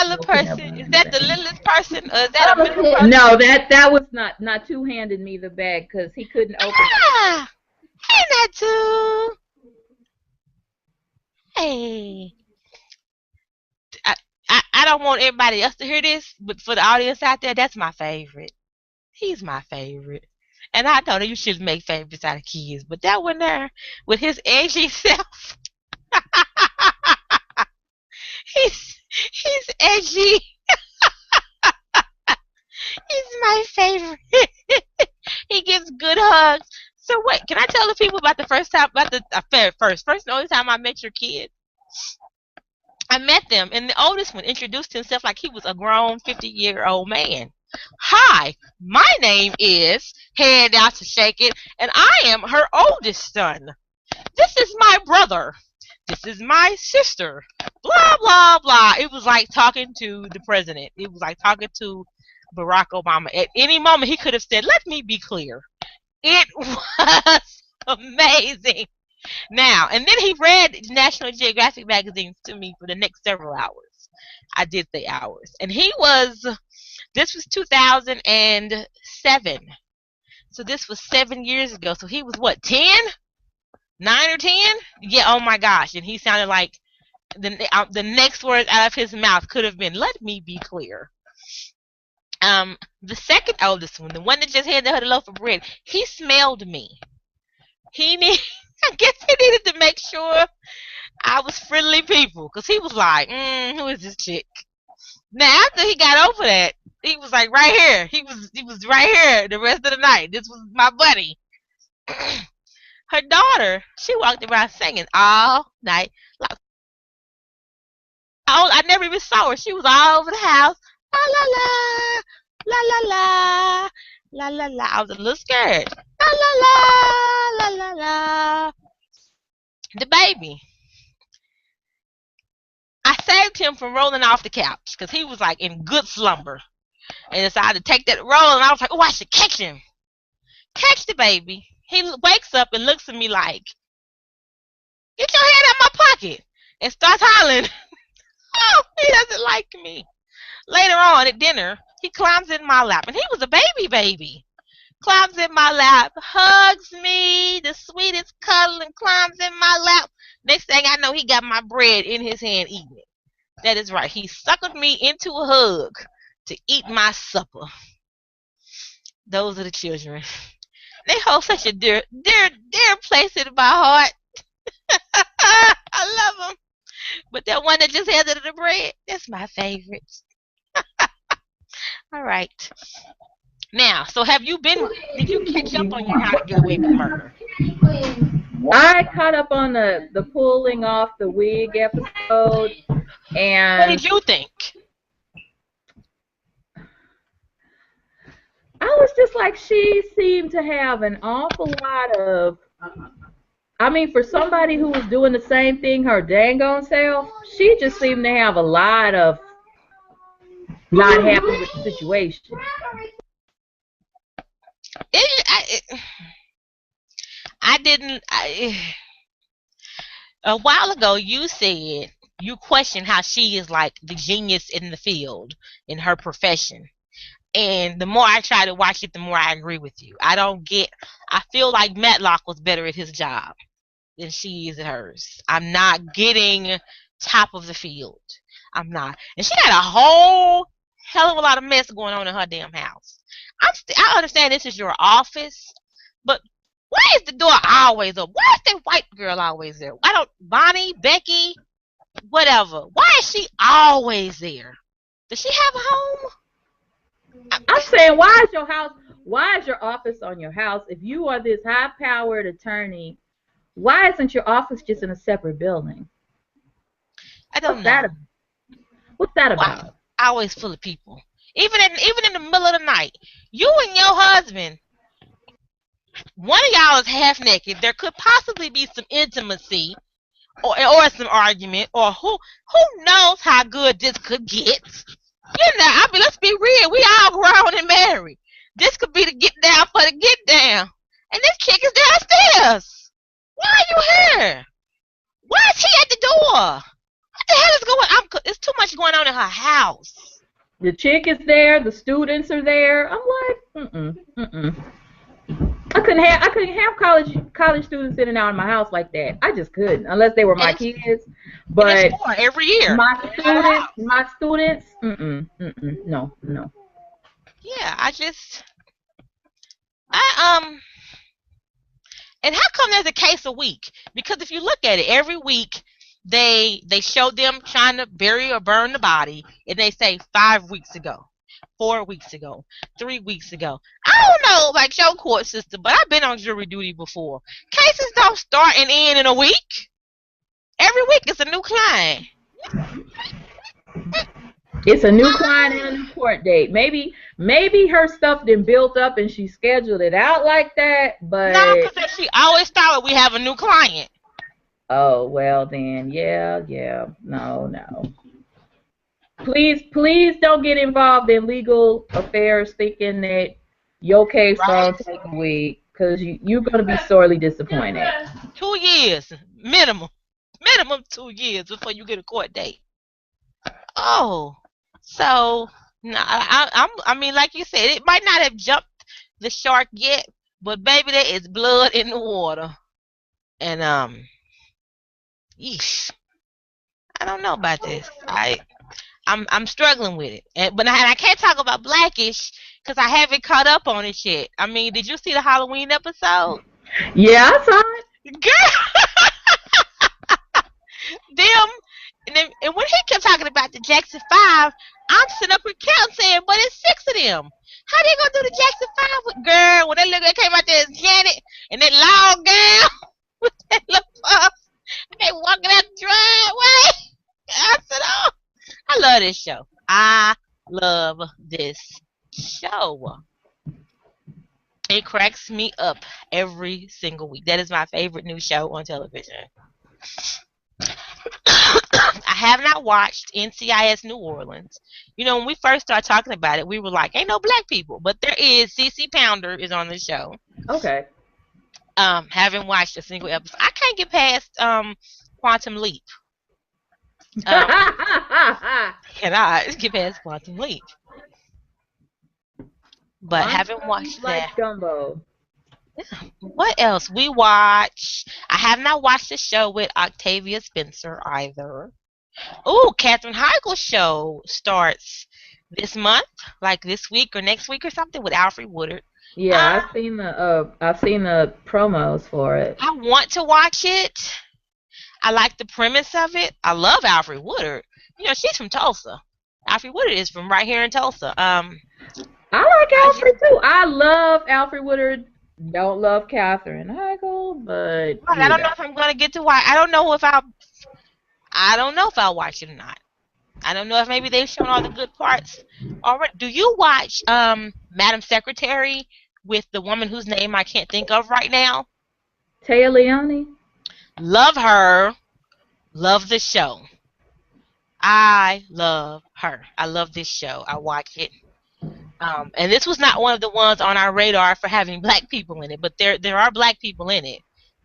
the no peanut person? butter Is in the that the bag. littlest person, or is that a middle person? No, that was not two handed me the bag because he couldn't open it. Ah, hey, Natu. Hey. I don't want everybody else to hear this, but for the audience out there, that's my favorite. He's my favorite. And I know that you should make favorites out of kids, but that one there with his edgy self, he's edgy. He's my favorite. He gives good hugs. So wait, can I tell the people about the first time about the first and only time I met your kid? I met them, and the oldest one introduced himself like he was a grown 50-year-old man. Hi, my name is, hand out to shake it, and I am her oldest son. This is my brother. This is my sister. Blah, blah, blah. It was like talking to the president. It was like talking to Barack Obama. At any moment, he could have said, let me be clear. It was amazing. Now, and then he read National Geographic magazines to me for the next several hours. I did the hours. And this was 2007. So this was 7 years ago. So he was what, 10? 9 or 10? Yeah, oh my gosh. And he sounded like the next words out of his mouth could have been, let me be clear. The second oldest one, the one that just handed her the loaf of bread, he smelled me. I guess he needed to make sure I was friendly people, because he was like, who is this chick? Now after he got over that, he was like right here. He was right here the rest of the night. This was my buddy. Her daughter, she walked around singing all night. Like, I never even saw her. She was all over the house. La la la, la la la, la la la. I was a little scared. La la la, la la la. The baby. I saved him from rolling off the couch because he was like in good slumber, and decided to take that roll. And I was like, oh, I should catch him. Catch the baby. He wakes up and looks at me like, get your hand out my pocket, and starts hollering. Oh, he doesn't like me. Later on at dinner, he climbs in my lap, and he was a baby. Climbs in my lap, hugs me, the sweetest cuddle, and climbs in my lap. Next thing I know, he got my bread in his hand eating it. That is right. He suckled me into a hug to eat my supper. Those are the children. They hold such a dear place in my heart. I love them. But that one that just has it in the bread, that's my favorite. All right. Now, so have you been? Did you catch up on your How to Get Away with Murder? I caught up on the pulling off the wig episode, What and did you think? I was just like, she seemed to have an awful lot of. I mean, for somebody who was doing the same thing her dang on self, she just seemed to have a lot of not happy with the situation. I didn't. A while ago, you said you questioned how she is like the genius in the field in her profession. And the more I try to watch it, the more I agree with you. I don't get. I feel like Matlock was better at his job than she is at hers. I'm not getting top of the field. I'm not. And she had a whole hell of a lot of mess going on in her damn house. I understand this is your office, but why is the door always open? Why is that white girl always there? I don't. Bonnie, Becky, whatever. Why is she always there? Does she have a home? I'm saying, why is your house? Why is your office on your house? If you are this high-powered attorney, why isn't your office just in a separate building? I don't What's know. that? What's that Why about? always full of people? Even in the middle of the night, you and your husband, one of y'all is half naked. There could possibly be some intimacy or some argument, or who knows how good this could get. You know, I mean, let's be real. We all grown and married. This could be the get down for the get down. And this chick is downstairs. Why are you here? Why is he at the door? What the hell is going on? It's too much going on in her house. The chick is there. The students are there. I'm like, I couldn't have college students in and out of my house like that. I just couldn't, unless they were my kids. And it's But more every year. my students, no. Yeah, I and how come there's a case a week? Because if you look at it, every week they show them trying to bury or burn the body, and they say 5 weeks ago, 4 weeks ago, 3 weeks ago. I don't know, like your court system, but I've been on jury duty before. Cases don't start and end in a week. Every week it's a new client. It's a new client and a new court date. Maybe her stuff then built up and she scheduled it out like that. But No, because she always thought we have a new client. Oh, well then, yeah, no. Please don't get involved in legal affairs thinking that your case Right? gonna take a week, because you're gonna be sorely disappointed. 2 years minimum. Minimum 2 years before you get a court date. Oh, so no, I mean, like you said, it might not have jumped the shark yet, but baby, there is blood in the water, and yeesh, I don't know about this. I'm struggling with it, but I can't talk about Blackish because I haven't caught up on it yet. I mean, did you see the Halloween episode? Yeah, I saw it. Girl, them and when he kept talking about the Jackson Five, I'm sitting up here counting saying, but it's six of them. How they gonna do the Jackson Five with girl when that little girl came out there as Janet and that long gown with that little puff and they walking out the driveway? I said, oh, I love this show. I love this show. It cracks me up every single week. That is my favorite new show on television. I have not watched NCIS New Orleans. You know, when we first started talking about it, we were like, ain't no black people. But there is. CC Pounder is on the show. Okay. Haven't watched a single episode. I can't get past Quantum Leap. Cannot get past Quantum Leap. But haven't watched that. Gumbo. What else? We watch. I have not watched the show with Octavia Spencer either. Oh, Katherine Heigl's show starts this month, like this week or next week or something, with Alfred Woodard. Yeah, I've seen the promos for it. I want to watch it. I like the premise of it. I love Alfred Woodard. You know, she's from Tulsa. Alfred Woodard is from right here in Tulsa. I like I just Alfred too. I love Alfred Woodard. Don't love Katherine Heigl, but right, I you don't know know. if I'm gonna get to watch. I don't know if I'll watch it or not. I don't know if maybe they've shown all the good parts already. Do you watch Madam Secretary with the woman whose name I can't think of right now? Taya Leone? Love her. Love the show. I love her. I love this show. I watch it. And this was not one of the ones on our radar for having black people in it, but there are black people in it.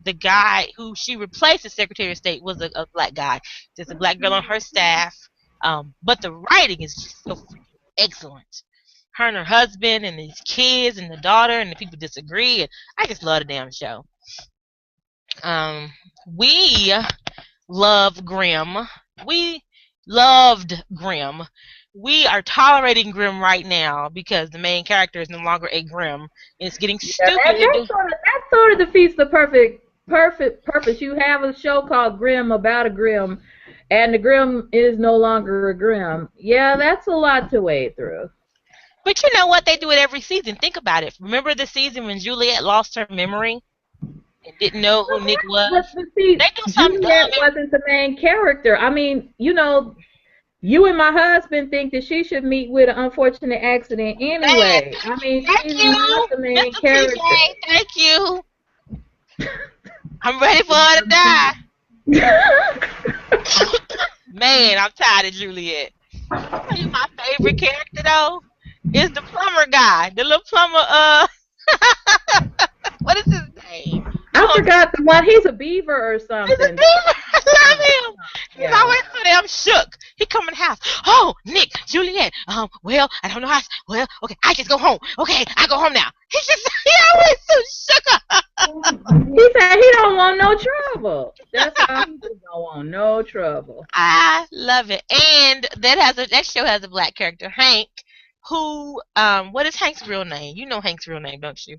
The guy who she replaced as Secretary of State was a black guy. There's a black girl on her staff. But the writing is just so freaking excellent. Her and her husband and his kids and the daughter and the people disagree. And I just love the damn show. We love Grimm. We loved Grimm. We are tolerating Grimm right now because the main character is no longer a Grimm. And it's getting Yeah, stupid. that sort of defeats the perfect purpose. You have a show called Grimm about a Grimm, and the Grimm is no longer a Grimm. Yeah, that's a lot to wade through. But you know what? They do it every season. Think about it. Remember the season when Juliet lost her memory and didn't know who Nick was? But see, They do something Juliet dumb. wasn't the main character. I mean, you know, you and my husband think that she should meet with an unfortunate accident anyway. I mean, Thank she's not you, the main Mr. TJ. character. Thank you. I'm ready for her to die. Man, I'm tired of Juliet. I'll tell you my favorite character though is the plumber guy. The little plumber, what is his name? I forgot the one. He's a beaver or He's a something. beaver. I love him. He's Yeah. always so damn shook. He come in the house. Oh, Nick, Juliet. Well, I don't know how. Well, okay, I just go home. Okay, I go home now. He's just he always so shook. He said he don't want no trouble. That's how he just don't want no trouble. I love it. And that show has a black character, Hank, who what is Hank's real name? You know Hank's real name, don't you?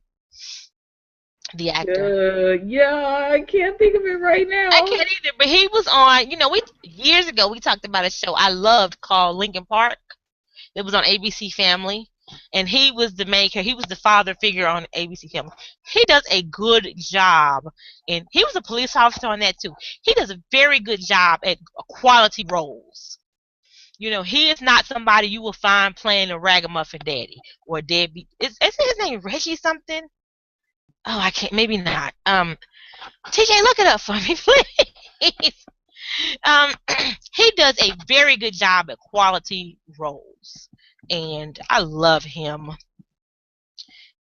The actor. Yeah, I can't think of it right now. I can't either, but he was on, we years ago we talked about a show I loved called Lincoln Park. It was on ABC Family, and he was the main character. He was the father figure on ABC Family. He does a good job, and he was a police officer on that too. He does a very good job at quality roles. He is not somebody you will find playing a ragamuffin daddy or deadbeat. Is his name Reggie something? Oh, I can't. Maybe not. TJ, look it up for me, please. He does a very good job at quality roles, and I love him.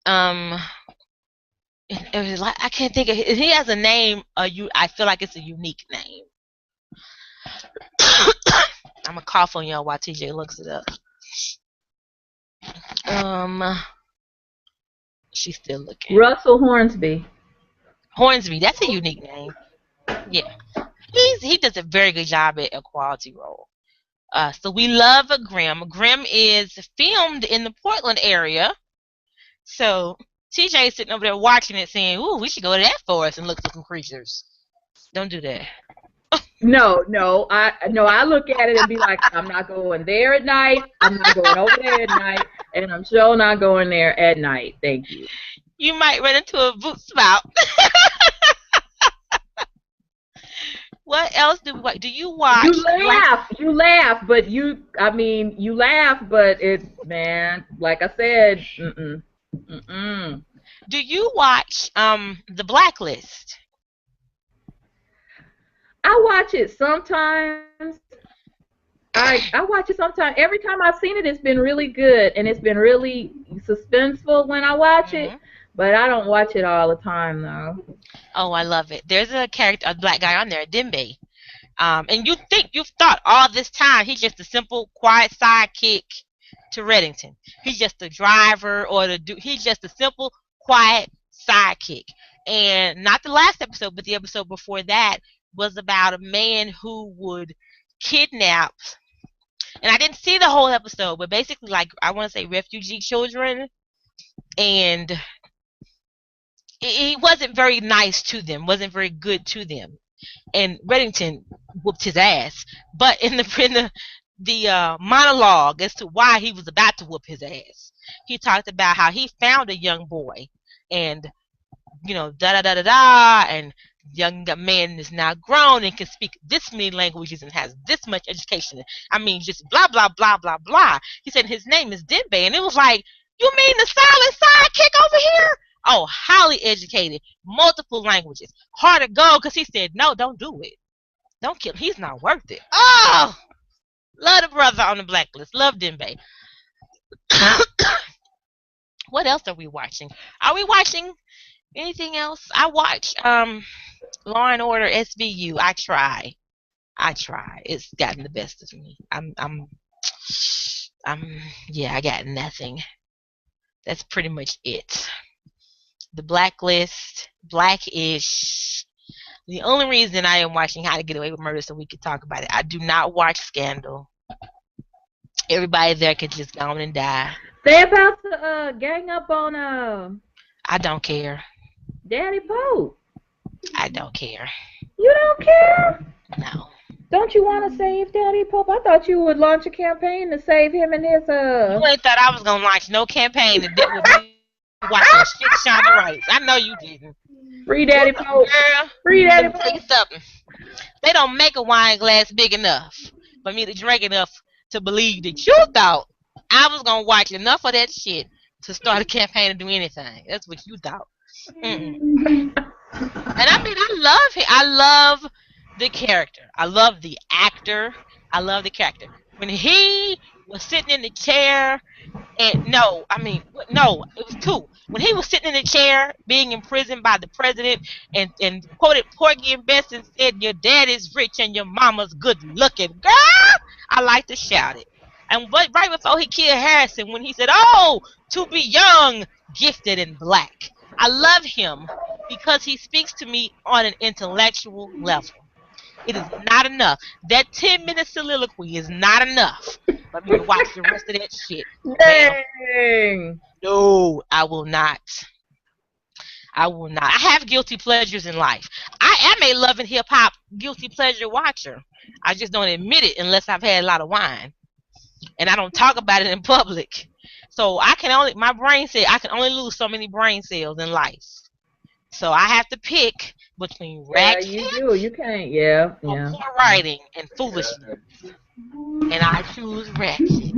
It was like I can't think of. He has a name. I feel like it's a unique name. I'm gonna cough on y'all while TJ looks it up. She's still looking. Russell Hornsby. Hornsby, that's a unique name. Yeah. He does a very good job at a quality role. So we love Grimm. Grimm is filmed in the Portland area. So TJ is sitting over there watching it saying, ooh, we should go to that forest and look for some creatures. Don't do that. No. I look at it and be like, I'm not going there at night. I'm not going over there at night, and I'm sure not going there at night. Thank you. You might run into a boot spout. What else do you watch? You laugh, but you laugh, but man, like I said, Do you watch The Blacklist? I watch it sometimes. I watch it sometimes. Every time I've seen it, it's been really good, and it's been really suspenseful when I watch it. But I don't watch it all the time, though. Oh, I love it. There's a black guy on there, Dembe. And you've thought all this time he's just a simple, quiet sidekick to Reddington. He's just the driver he's just a simple, quiet sidekick. And not the last episode, but the episode before that was about a man who would kidnap, and I didn't see the whole episode, but basically, like, I want to say refugee children, and he wasn't very nice to them, wasn't very good to them. and Reddington whooped his ass. But in the monologue as to why he was about to whoop his ass, he talked about how he found a young boy, and da da da da da, and young man is now grown and can speak this many languages and has this much education. I mean, just blah blah blah blah blah. He said his name is Dembe, and it was like, you mean the silent sidekick over here? Oh, highly educated, multiple languages, hard to go because he said no, don't do it, don't kill him. He's not worth it. Oh, love the brother on the blacklist, love Dembe. What else are we watching? Are we watching anything else? I watch Law and Order SVU. I try. It's gotten the best of me. Yeah, I got nothing. That's pretty much it. The Blacklist, Blackish. The only reason I am watching How to Get Away with Murder so we could talk about it. I do not watch Scandal. Everybody there could just go on and die. They about to gang up on I don't care. Daddy Pope. I don't care. You don't care? No. Don't you want to save Daddy Pope? I thought you would launch a campaign to save him and his You ain't thought I was gonna launch no campaign to deal with me watching shit shiny rights. I know you didn't. Free Daddy Pope. Girl, Free Daddy Pope. Tell you something. They don't make a wine glass big enough for me to drink enough to believe that you thought I was gonna watch enough of that shit to start a campaign to do anything. That's what you thought. And I mean, I love him. I love the character. I love the actor. I love the character. When he was sitting in the chair, and no, it was two. When he was sitting in the chair, being imprisoned by the president, and quoted Porgy and Bess and said, "Your dad is rich and your mama's good looking." Girl, I like to shout it. And right before he killed Harrison, when he said, "Oh, to be young, gifted, and black," I love him because he speaks to me on an intellectual level. It is not enough. That 10-minute soliloquy is not enough for me to watch the rest of that shit. Dang. No, I will not. I will not. I have guilty pleasures in life. I am a Love and Hip Hop guilty pleasure watcher. I just don't admit it unless I've had a lot of wine. And I don't talk about it in public. So my brain said I can only lose so many brain cells in life. So I have to pick between ratchet, you do. You can't. Yeah. poor writing, and foolishness. And I choose ratchet.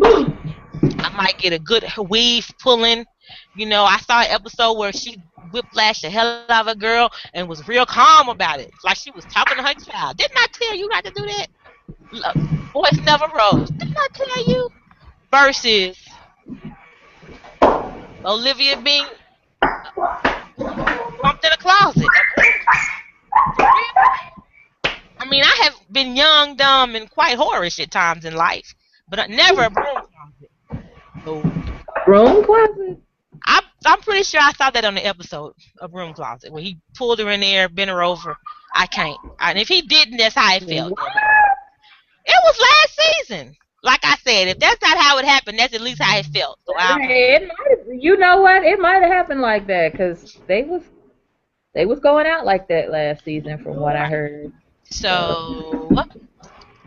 I might get a good weave pulling. I saw an episode where she whiplashed the hell out of a girl and was real calm about it, like she was talking to her child. Didn't I tell you not to do that? Look, voice never rose. Didn't I tell you? Versus Olivia being bumped in a closet. I mean, I have been young, dumb, and quite whorish at times in life, but never a broom closet. No. Broom closet? I'm pretty sure I saw that on the episode of Broom Closet where he pulled her in there, bent her over. I can't. And if he didn't, that's how it felt. What? It was last season. Like I said, if that's not how it happened, that's at least how it felt. So you know what? It might have happened like that because they was going out like that last season, from what I heard. So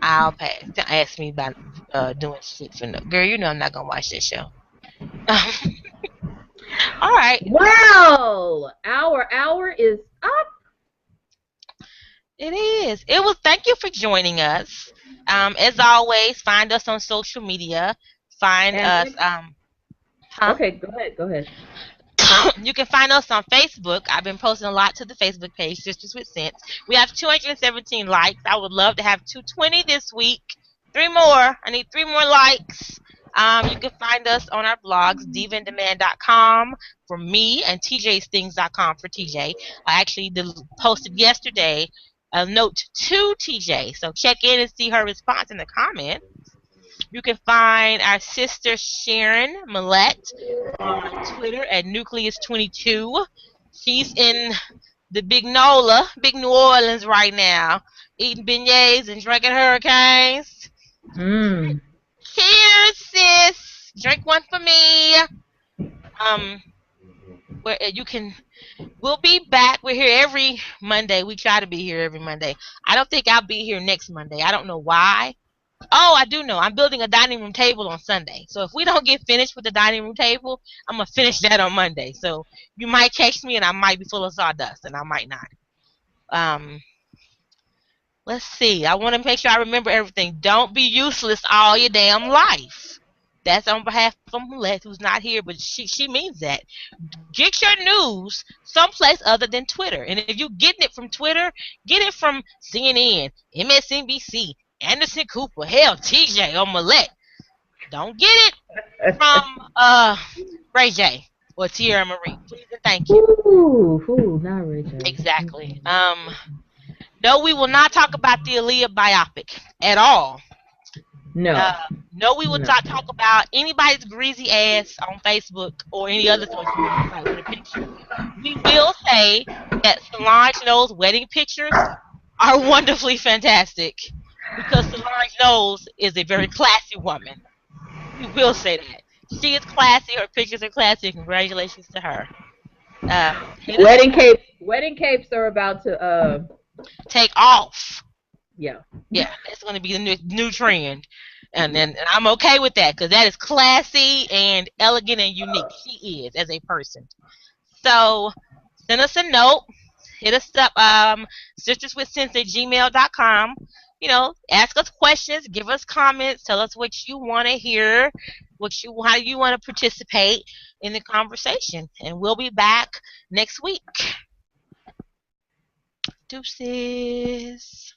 I'll pass. Don't ask me about doing shit for no girl. You know I'm not gonna watch that show. All right. Well, our hour is up. It is. It was. Thank you for joining us. As always, find us on social media. Find us. Okay, go ahead. You can find us on Facebook. I've been posting a lot to the Facebook page, Sisters with Sense. We have 217 likes. I would love to have 220 this week. 3 more. I need 3 more likes. You can find us on our blogs, divandemand.com for me and tjstings.com for TJ. I actually posted yesterday a note to TJ, so check in and see her response in the comments. You can find our sister Sharon Millette on Twitter at Nucleus22. She's in the Big Nola, Big New Orleans right now, eating beignets and drinking hurricanes. Cheers, sis. Drink one for me. where you can. We'll be back. We're here every Monday. We try to be here every Monday. I don't think I'll be here next Monday. I don't know why. Oh, I do know. I'm building a dining room table on Sunday. So if we don't get finished with the dining room table, I'm gonna finish that on Monday. So you might catch me and I might be full of sawdust and I might not. Um, let's see. I want to make sure I remember everything. Don't be useless all your damn life. That's on behalf of Melette, who's not here, but she means that. Get your news someplace other than Twitter. And if you're getting it from Twitter, get it from CNN, MSNBC, Anderson Cooper, hell, TJ or Millette. Don't get it from Ray J or Tierra Marie. Please and thank you. Not Richard. Exactly. No, we will not talk about the Aaliyah biopic at all. No, Uh, no, we will no. not talk about anybody's greasy ass on Facebook or any other social media site with a picture. We will say that Solange Knowles' wedding pictures are wonderfully fantastic because Solange Knowles is a very classy woman. We will say that. She is classy. Her pictures are classy. Congratulations to her. Hit us up. Wedding capes are about to Take off. yeah. Yeah, that's going to be the new trend. And I'm okay with that because that is classy and elegant and unique. She is as a person. So send us a note. Hit us up, sisterswithsense at gmail.com. You know, ask us questions, give us comments, tell us what you want to hear, how you want to participate in the conversation. And we'll be back next week. Deuces.